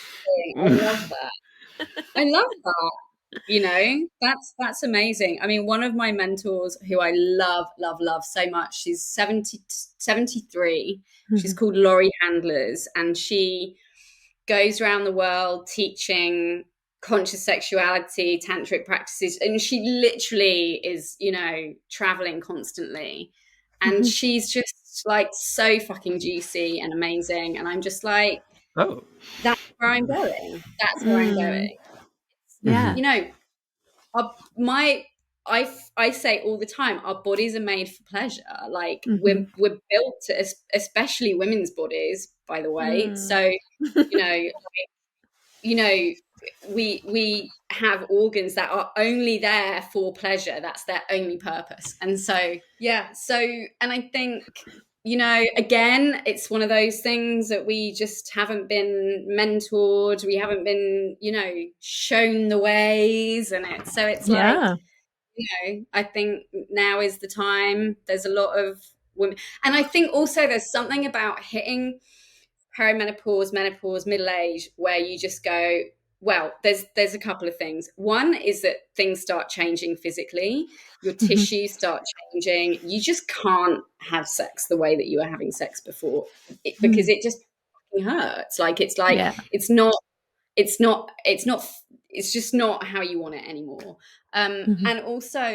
I love that. I love that. That's amazing. I mean, one of my mentors who I love, love, love so much, she's 73. She's Mhm. called Laurie Handlers, and she goes around the world teaching conscious sexuality, tantric practices, and she literally is, traveling constantly. And Mhm. she's just like so fucking juicy and amazing. And I'm just like, Oh. that's where I'm going. That's where I'm Mm. going. Yeah. You know, our, my I say all the time, our bodies are made for pleasure. Like, we're Mhm. we're built to, especially women's bodies, by the way. Mm. So, you know, you know, we have organs that are only there for pleasure. That's their only purpose. And so, yeah. So, and I think, again, it's one of those things that we just haven't been mentored. We haven't been, shown the ways, and it's like, Yeah. I think now is the time. There's a lot of women, and I think also there's something about hitting perimenopause, menopause, middle age, where you just go, well, there's a couple of things. One is that things start changing physically. Your Mhm. tissues start changing. You just can't have sex the way that you were having sex before, because Mm. it just fucking hurts. Like Yeah. it's just not how you want it anymore. Mhm. And also,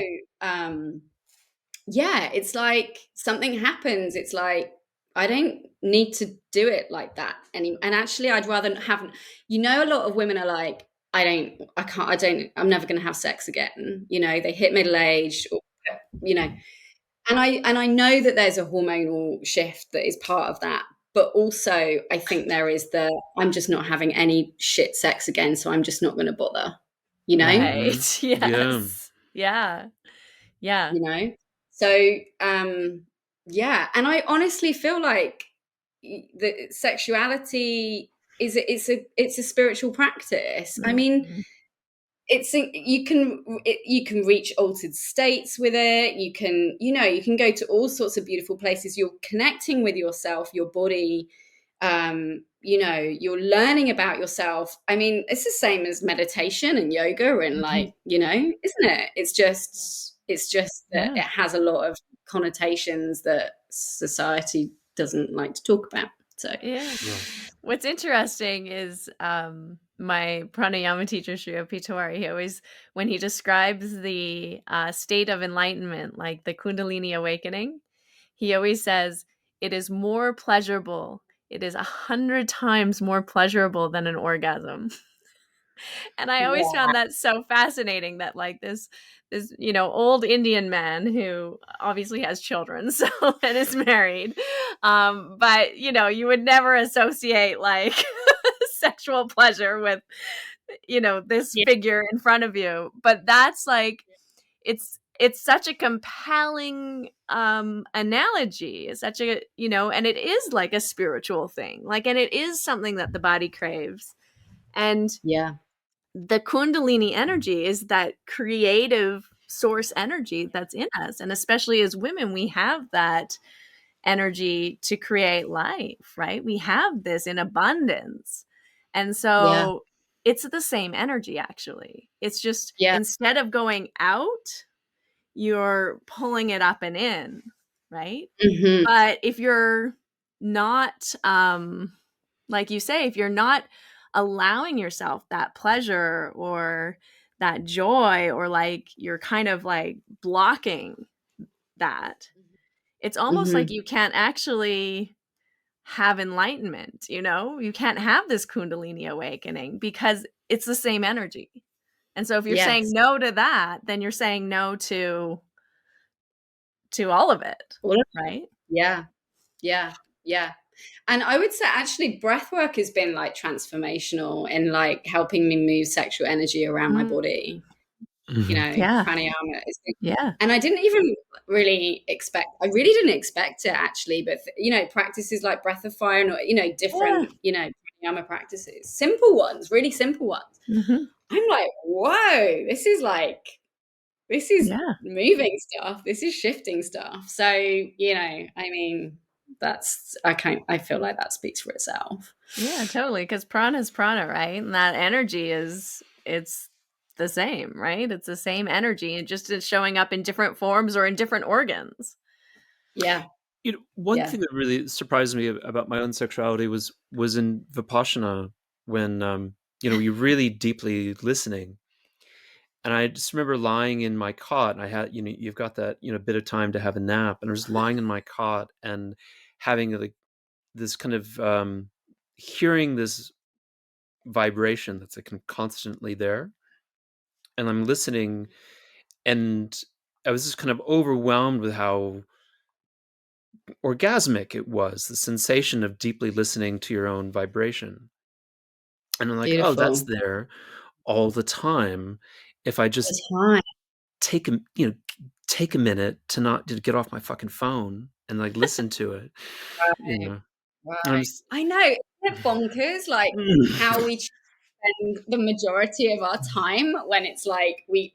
yeah, it's like something happens. It's like, I don't need to do it like that anymore. And actually, I'd rather have, a lot of women are like, I'm never going to have sex again. They hit middle age, or, you know, and I know that there's a hormonal shift that is part of that. But also, I think there is I'm just not having any shit sex again, so I'm just not going to bother, you know? Right. Mhm. Yeah. Yes. Yeah. Yeah. you know so yeah, and I honestly feel like the sexuality it's a spiritual practice. I mean, Mhm. you can reach altered states with it. You can go to all sorts of beautiful places. You're connecting with yourself, your body. You're learning about yourself. I mean, it's the same as meditation and yoga, and Mhm. like, isn't it? It's just that Yeah. it has a lot of connotations that society doesn't like to talk about. So Yeah. Yeah. What's interesting is my pranayama teacher, Sri Pitori, he always, when he describes the state of enlightenment, like the Kundalini awakening, he always says it is more pleasurable. It is 100 times more pleasurable than an orgasm. And I always yeah, found that so fascinating that like this old Indian man who obviously has children so and is married, but you would never associate like sexual pleasure with this yeah, figure in front of you, but that's like it's such a compelling analogy. It's such a and it is like a spiritual thing, like, and it is something that the body craves. And yeah, the Kundalini energy is that creative source energy that's in us. And especially as women, we have that energy to create life, right? We have this in abundance. And yeah, so it's the same energy, actually. It's just yeah. instead of going out, you're pulling it up and in, right? Hmm. But if you're not, like you say, if you're not allowing yourself that pleasure or that joy, or like you're kind of like blocking that, it's almost like Hmm. you can't actually have enlightenment, you can't have this Kundalini awakening because it's the same energy. And so if you're saying Yes. no to that, then you're saying no to all of it, All of it. right? Yeah, yeah, yeah. And I would say actually breath work has been like transformational in like helping me move sexual energy around my Mm, body. Hmm. yeah. Pranayama is, Yeah. and I didn't even I really didn't expect it actually, but practices like breath of fire and Yeah. different, pranayama practices, simple ones, really simple ones. Hmm. I'm like, whoa, this is Yeah. moving stuff. This is shifting stuff. So, I mean, I feel like that speaks for itself. Yeah, totally. Because prana is prana, right? And that energy it's the same, right? It's the same energy. It just is showing up in different forms or in different organs. Yeah. One Yeah. thing that really surprised me about my own sexuality was in Vipassana when you're really deeply listening. And I just remember lying in my cot, and I had you've got that bit of time to have a nap, and I was lying in my cot and having like this kind of hearing this vibration that's like constantly there, and I'm listening, and I was just kind of overwhelmed with how orgasmic it was, the sensation of deeply listening to your own vibration. And I'm like, oh, that's Beautiful. there all the time. If I just The time. take a take a minute to get off my fucking phone and like listen to it, you Right. know. And I'm Right. just, I know. Isn't it bonkers? Like how we spend the majority of our time when it's like we're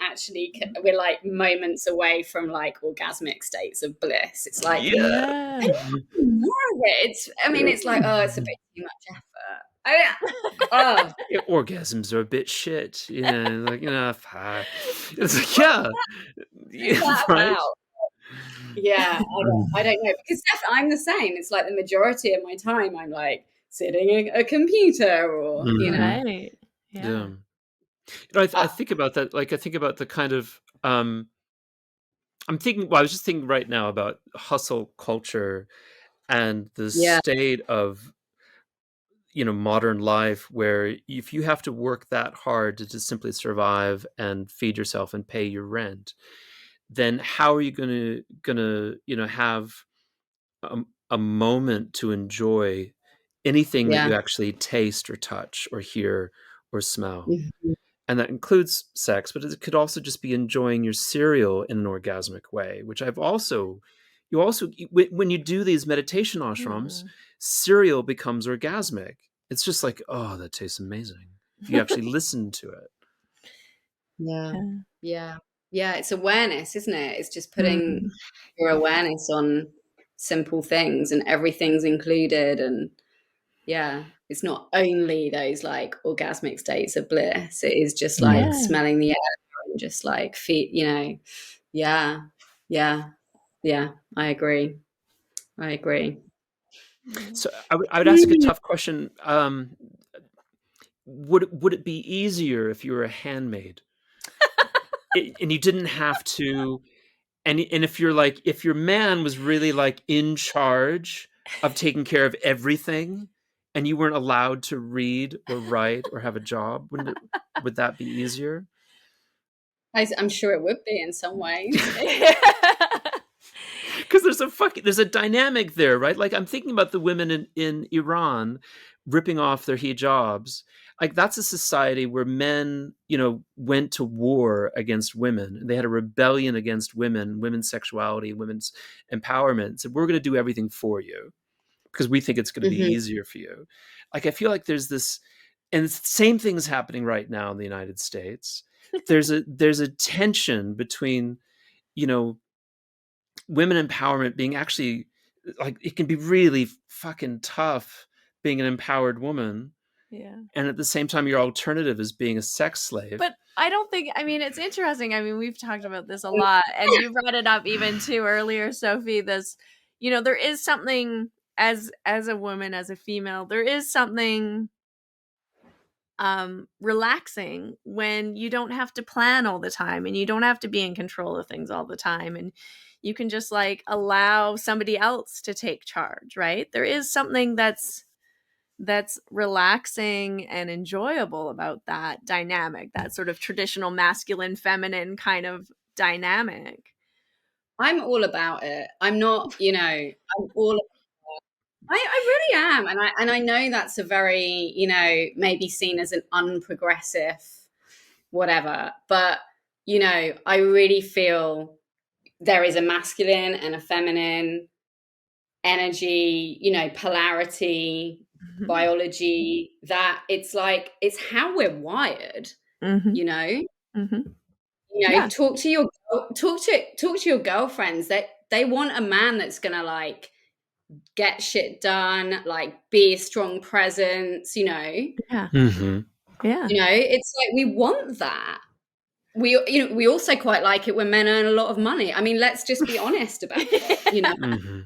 like moments away from like orgasmic states of bliss. It's like, yeah. I Yeah. don't know it. I mean, it's like, oh, it's a bit too much effort. Oh, Yeah, orgasms are a bit shit, like fuck. It's like, yeah, is yeah, that right. about? Yeah, I don't know because I'm the same. It's like the majority of my time I'm like sitting at a computer or Mhm. Right. Yeah. Yeah. I uh, think about that. Like, I think about the kind of I'm thinking. Well, I was just thinking right now about hustle culture and the yeah, state of modern life, where if you have to work that hard to just simply survive and feed yourself and pay your rent, then how are you gonna have a moment to enjoy anything that yeah. you actually taste or touch or hear or smell? Mhm. And that includes sex, but it could also just be enjoying your cereal in an orgasmic way, which you also, when you do these meditation ashrams, Mm. cereal becomes orgasmic. It's just like, oh, that tastes amazing if you actually listen to it. Yeah, Yeah. yeah, yeah. It's awareness, isn't it? It's just putting Mm. your awareness on simple things, and everything's included. And yeah, it's not only those like orgasmic states of bliss. It is just like Mm. Yeah. smelling the air and just like feet. Yeah, yeah, yeah. I agree. I agree. So I would ask a tough question. Would it be easier if you were a handmaid and you didn't have to, and if you're like, if your man was really like in charge of taking care of everything and you weren't allowed to read or write or have a job, would that be easier? I'm sure it would be in some ways. Because there's a dynamic there, right? Like I'm thinking about the women in Iran ripping off their hijabs. Like that's a society where men, went to war against women. They had a rebellion against women, women's sexuality, women's empowerment. So we're going to do everything for you because we think it's going to be Hmm. easier for you. Like I feel like there's this, and the same thing's happening right now in the United States. There's a tension between, you know, women empowerment being actually, like, it can be really fucking tough being an empowered woman, Yeah. and at the same time your alternative is being a sex slave. But I don't think, I mean, it's interesting. I mean, we've talked about this a lot, and you brought it up even too earlier, Sophie. This, there is something, as a woman, as a female, there is something relaxing when you don't have to plan all the time and you don't have to be in control of things all the time, and you can just like allow somebody else to take charge, right? There is something that's relaxing and enjoyable about that dynamic, that sort of traditional masculine feminine kind of dynamic. I'm all about it. I'm not, I'm all. I really am, and I know that's a very, maybe seen as an unprogressive whatever, but I really feel there is a masculine and a feminine energy, polarity, Mhm. biology, that it's like it's how we're wired, Mhm. you know. Mhm. Yeah. Talk to your girlfriends that they want a man that's gonna like get shit done, like be a strong presence, Yeah. Mm-hmm. Yeah. It's like we want that. We also quite like it when men earn a lot of money. I mean, let's just be honest about it. Mm-hmm.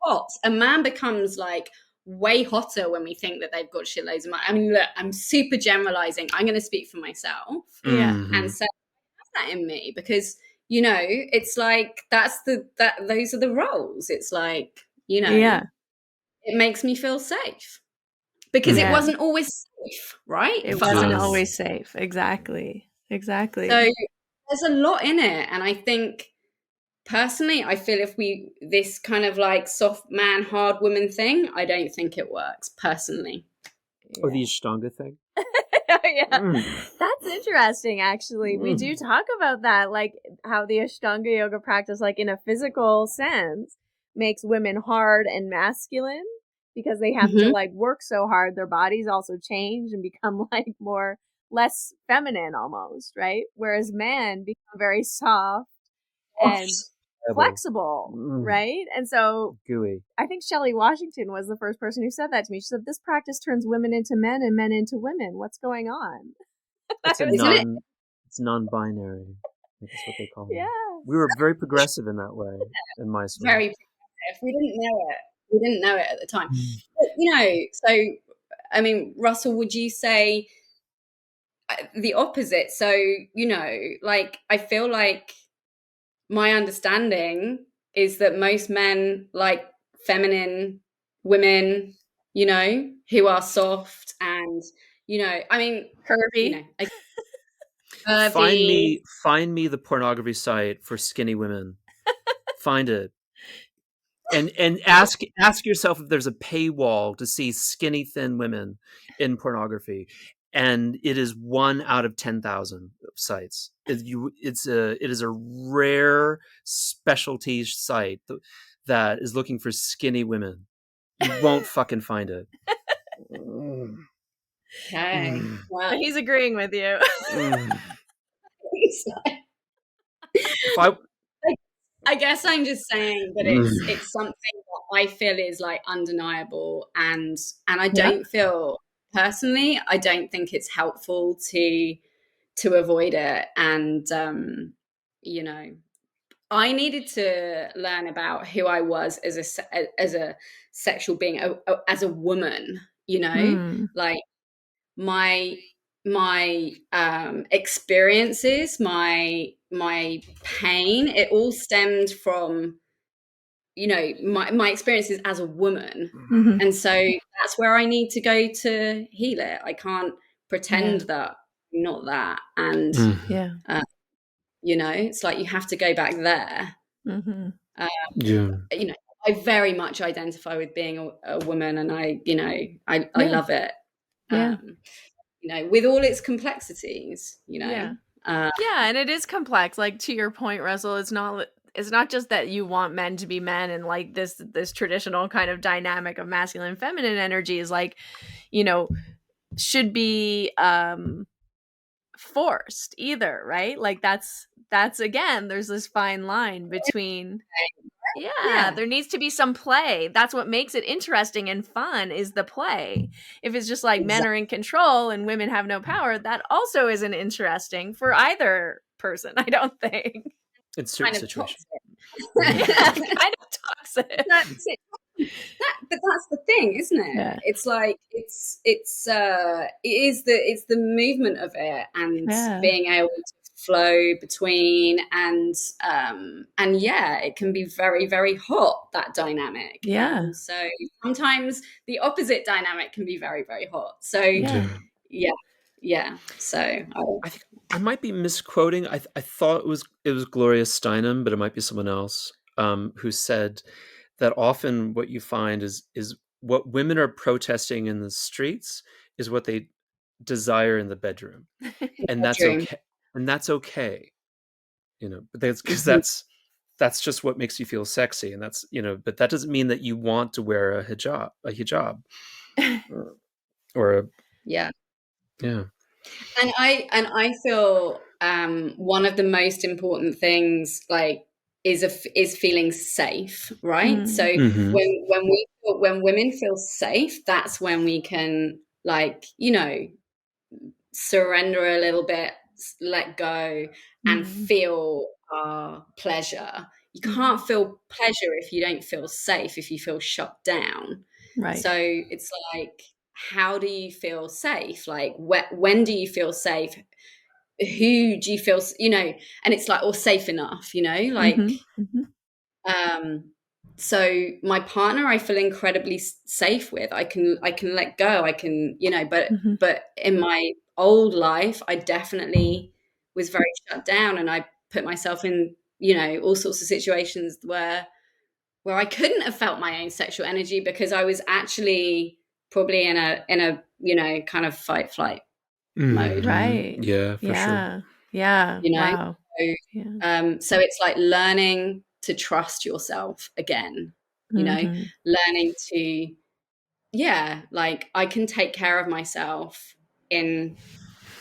Hot. A man becomes like way hotter when we think that they've got shitloads of money. I mean, look, I'm super generalizing. I'm going to speak for myself Yeah. and Mm-hmm. say that in me because it's like that those are the roles. It's like Yeah. it makes me feel safe because it Mm-hmm. Yeah. wasn't always safe, right, It for wasn't Yeah. us. always safe. Exactly. So Exactly. there's a lot in it, and I think personally, I feel if we this kind of like soft man, hard woman thing, I don't think it works personally. Or the Yeah. Ashtanga thing. Yeah. Mm. That's interesting, actually. We do Mm. talk about that, like how the Ashtanga yoga practice, like in a physical sense, makes women hard and masculine because they have to Hmm. like work so hard. Their bodies also change and become like less feminine almost, right? Whereas men become very soft and Rebel. flexible, Mm. right? And so Gooey. I think Shelley Washington was the first person who said that to me. She said, "This practice turns women into men and men into women. What's going on?" I It's a was Isn't like, it non it's non-binary. I think that's what they call them. We yes. were very progressive in that way in my school. very progressive? We didn't know it. We didn't know it at the time. Mm. But, so I mean, Russell, would you say the opposite? So, like I feel like my understanding is that most men like feminine women, who are soft and, I mean, Curvy. like Find curvy. me find me the pornography site for skinny women. Find it. And ask yourself if there's a paywall to see skinny thin women in pornography, and it is 1 out of 10,000 sites. It is a rare specialty site that is looking for skinny women. You won't fucking find it. Mm, Okay. mm, Well, So he's agreeing with you. mm. it's If I like, I guess I'm just saying that it's mm, it's something that I feel is like undeniable, and I Yeah. don't feel personally, I don't think it's helpful to avoid it, and you know I needed to learn about who I was as a sexual being, as a woman, you know, Mm. like my experiences, my pain, it all stemmed from, you know, my experiences as a woman. Mhm. And so that's where I need to go to heal it. I can't Yeah. pretend that I'm not that. And Mhm. Yeah. uh, you know, it's like you have to go back there. Mhm. uh, Yeah. you know, I very much identify with being a woman, and I, you know, I Yeah. love it. Yeah. You know, with all its complexities, you know. Yeah. uh, Yeah, and it is complex. Like to your point, Russell, it's not just that you want men to be men and like this traditional kind of dynamic of masculine and feminine energy is like, you know, should be forced either, right? Like that's again, there's this fine line between yeah, yeah, there needs to be some play. That's what makes it interesting and fun is the play. If it's just like men are exactly. in control and women have no power, that also isn't interesting for either person, I don't think. In certain Kind of situations. toxic. Yeah, Mhm. kind of toxic. That's it. But that's the thing, isn't it? Yeah. It's like it's the movement of it, and Yeah. being able to flow between, and yeah, it can be very, very hot, that dynamic, and Yeah. also sometimes the opposite dynamic can be very, very hot. So Yeah. Yeah. yeah, yeah. So I think I might be misquoting. I thought it was Gloria Steinem, but it might be someone else who said that often what you find is what women are protesting in the streets is what they desire in the bedroom, and that's bedroom. okay. And that's okay, But that's because Mhm. that's just what makes you feel sexy, and but that doesn't mean that you want to wear or a Yeah. yeah. And I feel one of the most important things, like, is feeling safe, right? So Mm. Hmm. when women feel safe, that's when we can, like, you know, surrender a little bit, let go, and Mm. feel pleasure. You can't Mm. feel pleasure if you don't feel safe, if you feel shut down. Right. So it's like, how do you feel safe? Like, when do you feel safe? Who do you feel, and it's like, or safe enough, like, Mhm. Mhm. um so my partner, I feel incredibly safe with. I can let go. I can, Mhm. but in my old life, I definitely was very shut down, and I put myself in, all sorts of situations where I couldn't have felt my own sexual energy, because I was actually probably in a kind of fight flight mode, Right. Yeah, for sure. Yeah. Yeah. you know Wow. so, Yeah. so it's like learning to trust yourself again, Mhm. learning to, yeah, like, I can take care of myself in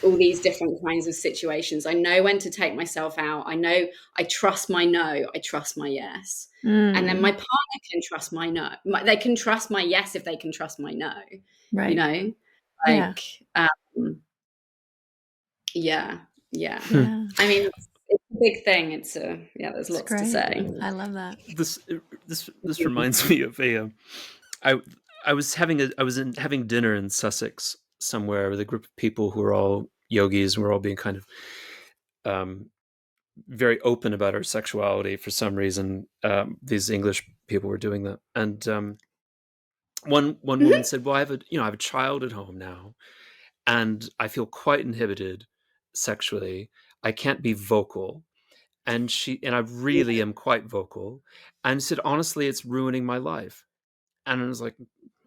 all these different kinds of situations. I know when to take myself out. I know, I trust my no, I trust my yes. And then my Mm. partner can trust my no. They can trust my yes if they can trust my no, you Right. know? Yeah. Like, um, yeah, yeah. Yeah. I mean, it's a big thing. Yeah, there's It's lots to great. say. I love that. This reminds me of I having dinner in Sussex somewhere with a group of people who were all yogis, and we're all being kind of um, very open about our sexuality for some reason. These English people were doing that, and one woman Mhm. said, "Well, I have a child at home now, and I feel quite inhibited sexually. I can't be vocal." And I really am quite vocal, and said, honestly, it's ruining my life. And I was like,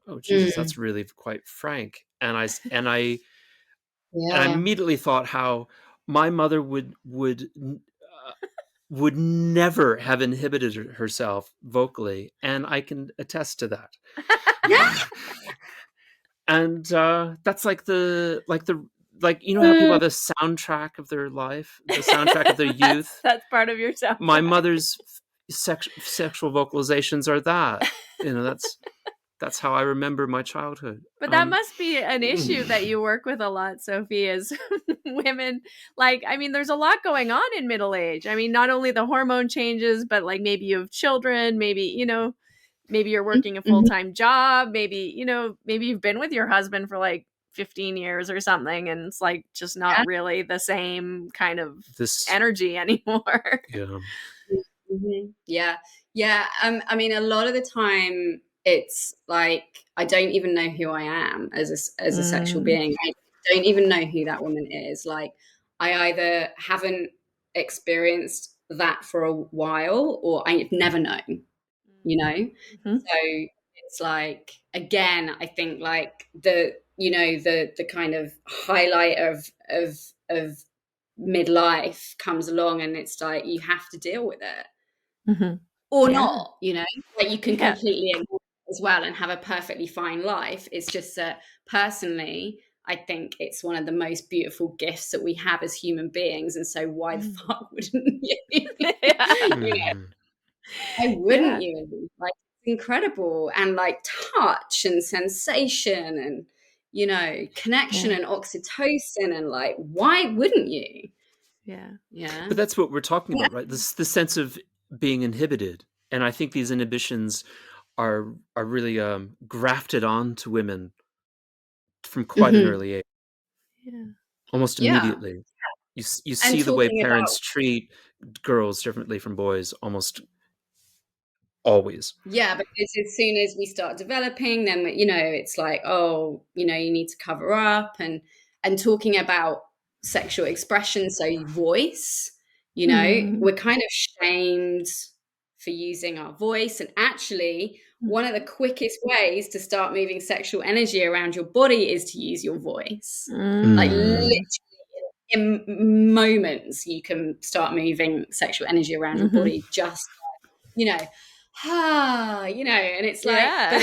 oh Jesus, Mm, that's really quite frank. And I yeah. immediately thought how my mother would never have inhibited herself vocally, and I can attest to that. Yeah. And that's like how people Mm. have the soundtrack of their life, the soundtrack of their youth. That's part of your My soundtrack. mother's sexual vocalizations are that. That's That's how I remember my childhood. But that must be an issue that you work with a lot, Sophie, is women. Like, I mean, there's a lot going on in middle age. I mean, not only the hormone changes, but like maybe you have children, maybe, maybe you're working a Mhm. full-time job, maybe, maybe you've been with your husband for like 15 years or something, and it's like just Yeah. not really the same kind of This, energy anymore. yeah. Yeah. Yeah. I mean, a lot of the time it's like I don't even know who I am as a sexual Mm, being. I don't even know who that woman is. Like, I either haven't experienced that for a while or I've never known, you know? mm-hmm. So it's like, again, I think like the kind of highlight of midlife comes along and it's like you have to deal with it Mm-hmm. or Yeah. not, like you can Yeah. completely ignore it as well and have a perfectly fine life. It's just that personally, I think it's one of the most beautiful gifts that we have as human beings. And so why the Mm. fuck wouldn't you? Yeah. Mhm. Why wouldn't Yeah. you? Like, it's incredible. And like touch and sensation and, connection Yeah. and oxytocin and like, why wouldn't you? Yeah. Yeah. But that's what we're talking Yeah. about, right? The sense of being inhibited, and I think these inhibitions are really grafted onto women from quite an Hmm. early age, Yeah. almost Yeah. immediately. You And see the way talking about parents treat girls differently from boys almost always. Yeah, because as soon as we start developing, then it's like, oh, you need to cover up and talking about sexual expression, so voice, Mm. we're kind of shamed for using our voice. And actually, one of the quickest ways to start moving sexual energy around your body is to use your voice. Like literally Mm. Mm. in moments, you can start moving sexual energy around your Mm-hmm. body just you know, and it's like, but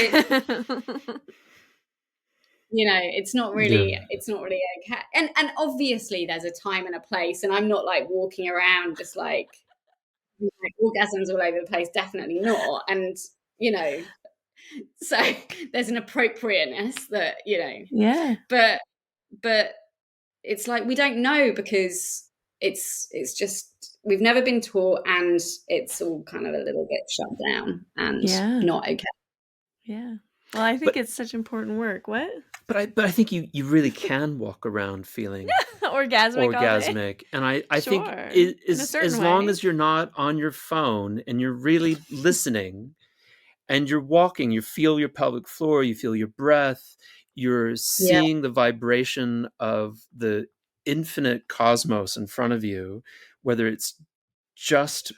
Yeah. Yeah. it's not really okay. And obviously there's a time and a place, and I'm not like walking around just like orgasms all over the place, definitely not. And, you know, so there's an appropriateness that, Yeah. but but it's like we don't know because it's just we've never been taught and it's all kind of a little bit shut down and Yeah. not okay. Yeah. Well, I think But it's such important work. What? but I think you really can walk around feeling Orgasmic all day? orgasmic, and I think Sure. it In a is, certain as long way. as you're not on your phone and you're really listening and you're walking, you feel your pelvic floor, you feel your breath, you're Yeah. seeing the vibration of the infinite cosmos in front of you, whether it's just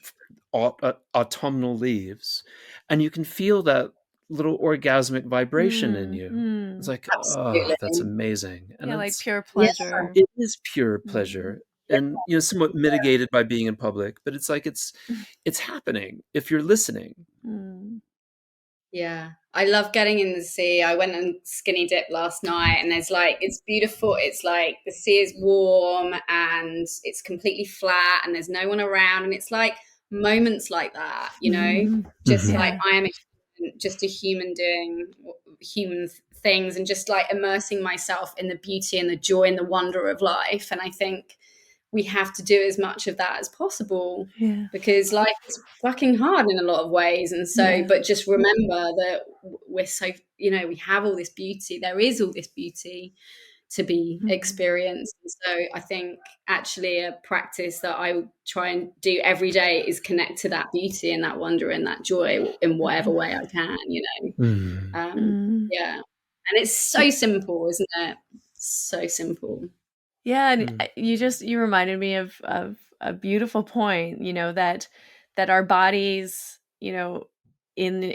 autumnal leaves, and you can feel that little orgasmic vibration in Mm, you. It's mm. like, oh, that's Absolutely. amazing. And Yeah, like it's, pure Yeah. pleasure. it is pure Mm. pleasure, and somewhat mitigated by being in public, but it's like it's happening if you're listening. Mm. Yeah. I love getting in the sea. I went and skinny dipped last night and it's beautiful. It's like the sea is warm and it's completely flat and there's no one around. And it's like moments like that, Mhm. just like Yeah. I am just a human doing human things and just like immersing myself in the beauty and the joy and the wonder of life. And I think we have to do as much of that as possible Yeah. because life is fucking hard in a lot of ways. And so, Yeah. but just remember that we're so, we have all this beauty. There is all this beauty to be Mhm. experienced. And so I think actually a practice that I try and do every day is connect to that beauty and that wonder and that joy in whatever Mhm. way I can. Mm. Um, yeah. And it's so simple, isn't it? So simple. Yeah, and Mm. you reminded me of a beautiful point, that our bodies, in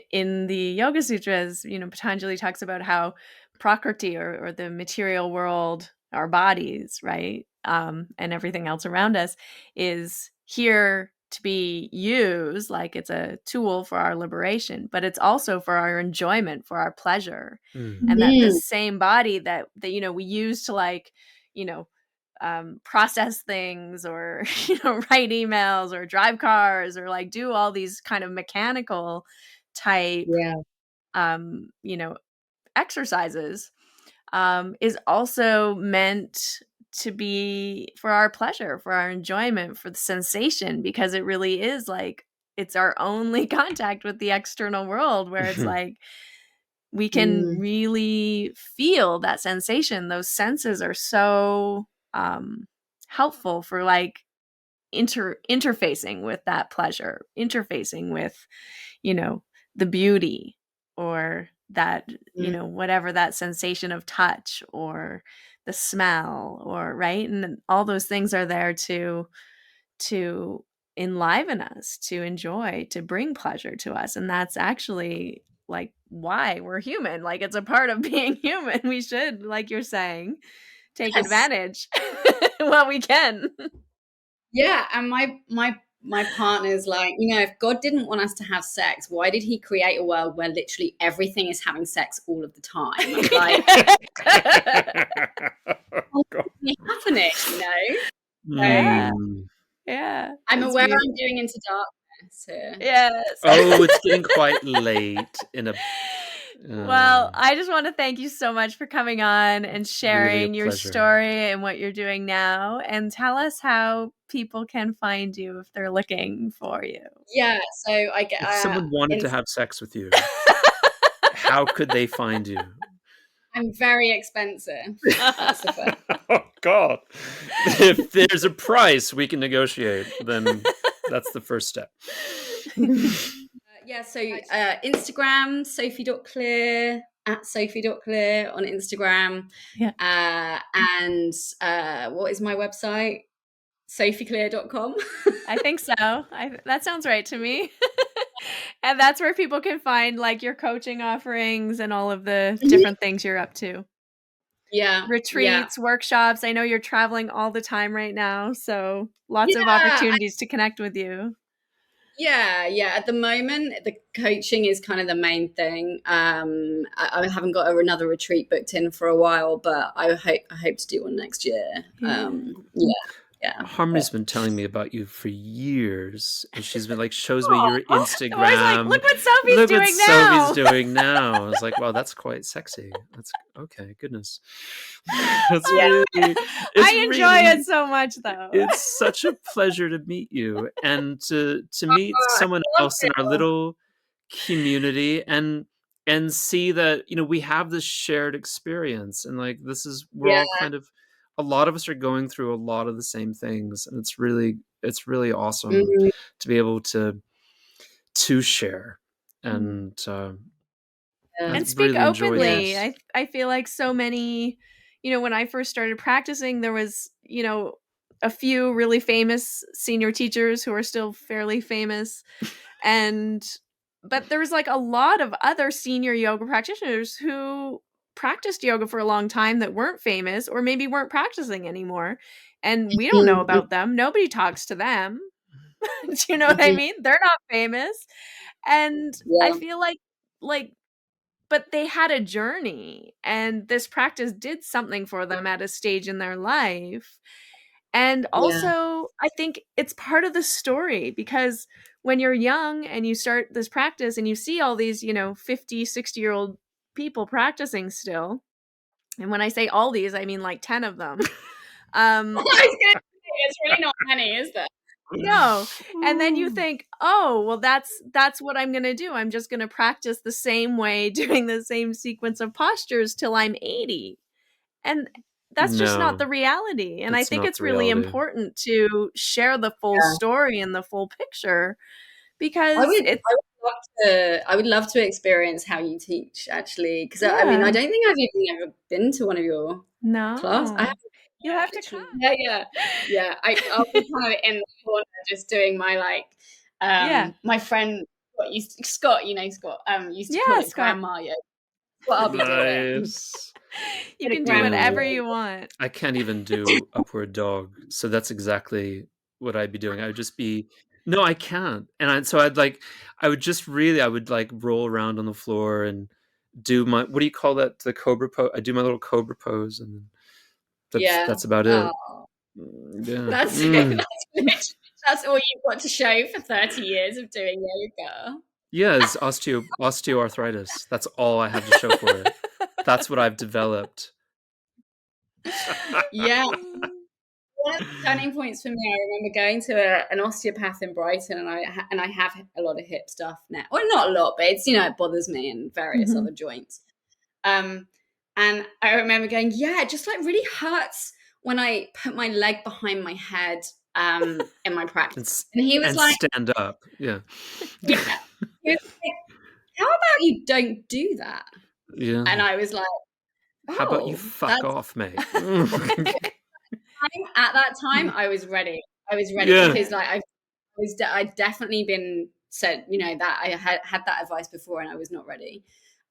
the Yoga Sutras, Patanjali talks about how Prakriti or the material world, our bodies, right? And everything else around us is here to be used like it's a tool for our liberation, but it's also for our enjoyment, for our pleasure. Mm. And that Mm, this same body that we use to like, you know, process things or write emails or drive cars or like do all these kind of mechanical type yeah. you know, exercises is also meant to be for our pleasure, for our enjoyment, for the sensation, because it really is like it's our only contact with the external world where it's like we can Mm. really feel that sensation. Those senses are so helpful for like interfacing with that pleasure, interfacing with, you know, the beauty or that, you Mm. know, whatever that sensation of touch or the smell or right. And all those things are there to enliven us, to enjoy, to bring pleasure to us. And that's actually like why we're human. Like it's a part of being human. We should, like you're saying, take Yes. advantage while we can. Yeah, and my partner's like, if God didn't want us to have sex, why did he create a world where literally everything is having sex all of the time? Like, what's God. happening, So Yeah. Mm. Yeah. I'm It's aware I'm beautiful. doing into darkness here. Yes. Oh, it's getting quite late in a. Well, I just want to thank you so much for coming on and It's really a sharing your pleasure. story and what you're doing now. And tell us how people can find you if they're looking for you. Yeah, so I get If someone wanted to have sex with you, how could they find you? I'm very expensive. That's the first. Oh, God. If there's a price we can negotiate, then that's the first step. Yeah, so Instagram, Sophie.Cleere, at Sophie.Cleere on Instagram. Yeah. And what is my website? SophieCleere.com. I think so. That sounds right to me. And that's where people can find like your coaching offerings and all of the different things you're up to. Yeah, yeah. Retreats, workshops. I know you're traveling all the time right now, so lots of Yeah, opportunities to connect with you. yeah. At the moment, the coaching is kind of the main thing. I haven't got another retreat booked in for a while, but I hope to do one next year. Yeah. Yeah. Harmony's But, been telling me about you for years, and she's been like, shows me your Aw. I'm always like, Instagram. look what Sophie's Look what doing Sophie's now. doing now. I was like, wow, that's quite sexy. That's okay. Goodness, that's yeah. really, it's I enjoy really, it so much though. it's such a pleasure to meet you and to meet I someone love else in our it. little community and see that we have this shared experience, and like this is we're Yeah. all kind of, a lot of us are going through a lot of the same things, and it's really awesome Mhm. to be able to share, Mm. and Yeah. I've And speak really enjoyed Yeah. openly. this. I feel like so many, when I first started practicing, there was, a few really famous senior teachers who are still fairly famous. And but there was like a lot of other senior yoga practitioners who practiced yoga for a long time that weren't famous or maybe weren't practicing anymore. And we don't know Mhm. about them. Nobody talks to them. Do you know what I Mhm. mean? They're not famous. And I Yeah. feel like but they had a journey and this practice did something for them at a stage in their life. And Yeah. also, I think it's part of the story because when you're young and you start this practice and you see all these, 50, 60-year-old people practicing still, and when I say all these, I mean like 10 of them. I Um, was gonna say, it's really not many, is there? no. And then you think, "Oh, well that's what I'm going to do. I'm just going to practice the same way doing the same sequence of postures till I'm 80." And that's just not No, the reality. And I it's think not it's the really reality. important to share the full Yeah. story and the full picture I because would it's I would love to experience how you teach actually, because I mean, I yeah. don't think I've even ever been to one of your class. I No. haven't, You yeah, have to literally. come. Yeah. I'll be kind of in the corner just doing my like Yeah. my friend Scott, Scott, used to call Yeah, it Scott. grandma yoga. What I'll be doing. Nice. You Bit of can do grandma Yeah. whatever yoga. you want. I can't even do upward dog, so that's exactly what I'd be doing. I would just be, no, I can't, and so I would like roll around on the floor and do my, what do you call that? The cobra pose. I do my little cobra pose, and then Yeah. that's about Oh, it. Yeah. that's it. That's all you've got to show for 30 years of doing yoga. Yeah, it's osteoarthritis. That's all I have to show for it. That's what I've developed. Yeah. One of the turning points for me, I remember going to an osteopath in Brighton, and I have a lot of hip stuff now. Well, not a lot, but it's, it bothers me and various Mhm. other joints. And I remember going, yeah, it just like really hurts when I put my leg behind my head in my practice. And he was And like, stand up. Yeah. yeah. He was like, how about you don't do that? Yeah. And I was like, How about you oh, fuck that's off, mate? at that time I was ready. I was ready Yeah. because like I'd definitely been said, that I had that advice before and I was not ready.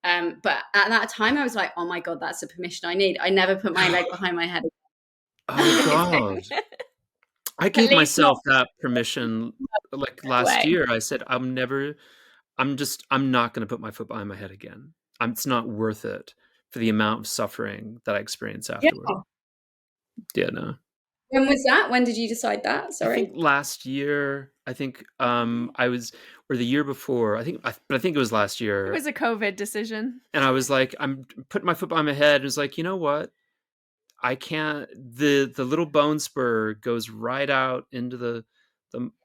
But at that time I was like, oh my God, that's the permission I need. I never put my leg behind my head. Oh God. I At gave least not myself that permission like that last way. year. I said, I'm not going to put my foot behind my head again. It's not worth it for the amount of suffering that I experience Yeah. afterward. Yeah, no. When was that? When did you decide that? I think Sorry. last year, I was, or the year before, but I think it was last It year. was a COVID decision. And I was like, I'm putting my foot behind my head. It was like, you know what? I can't, the little bone spur goes right out into the,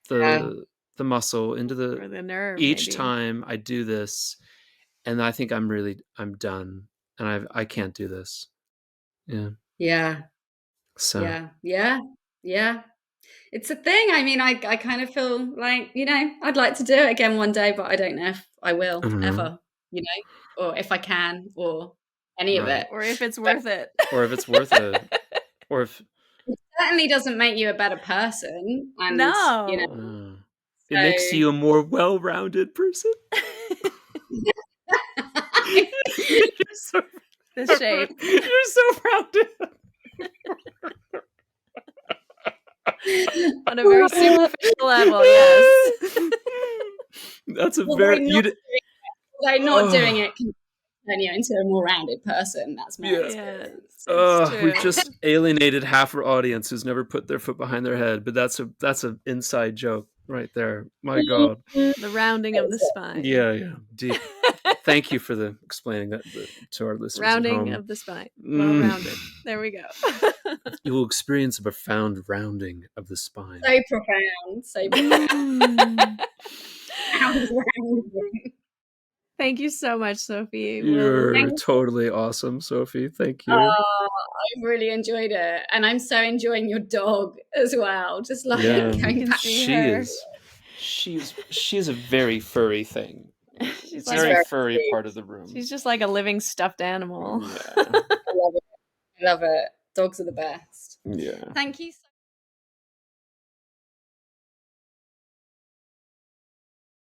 Yeah. the muscle, into Or the nerve, each maybe. time I do this. And I think I'm done. And I can't do this. Yeah. Yeah. So, Yeah. Yeah. Yeah. It's a thing. I mean, I kind of feel like, I'd like to do it again one day, but I don't know if I I will don't know. ever, or if I can, or any of Right. it. Or if it's But worth it. Or if it's worth it. Or if, it certainly doesn't make you a better person. And, No. it makes so you a more well-rounded person. You're so, The shape. you're so rounded. On a very superficial level, yes. That's a although very, not you, not doing oh, it can turn you into a more rounded person. That's my yeah. Yes, experience. it's We've true. just alienated half our audience who's never put their foot behind their head, but that's an inside joke right there. My God. The rounding of the spine. Yeah, yeah. Deep. Thank you for the explaining that to our listeners at Rounding home. of the spine. Well rounded. There we go. You will experience a profound rounding of the spine. So profound. So profound. Thank you so much, Sophie. You're Thank totally awesome, Sophie. Thank you. I really enjoyed it. And I'm so enjoying your dog as well. Just like Yeah, going back. she's a very furry thing. She's She's Very very furry cute. part of the room. she's just like a living stuffed animal. Yeah. I love it. I love it. Dogs are the best. Yeah. Thank you so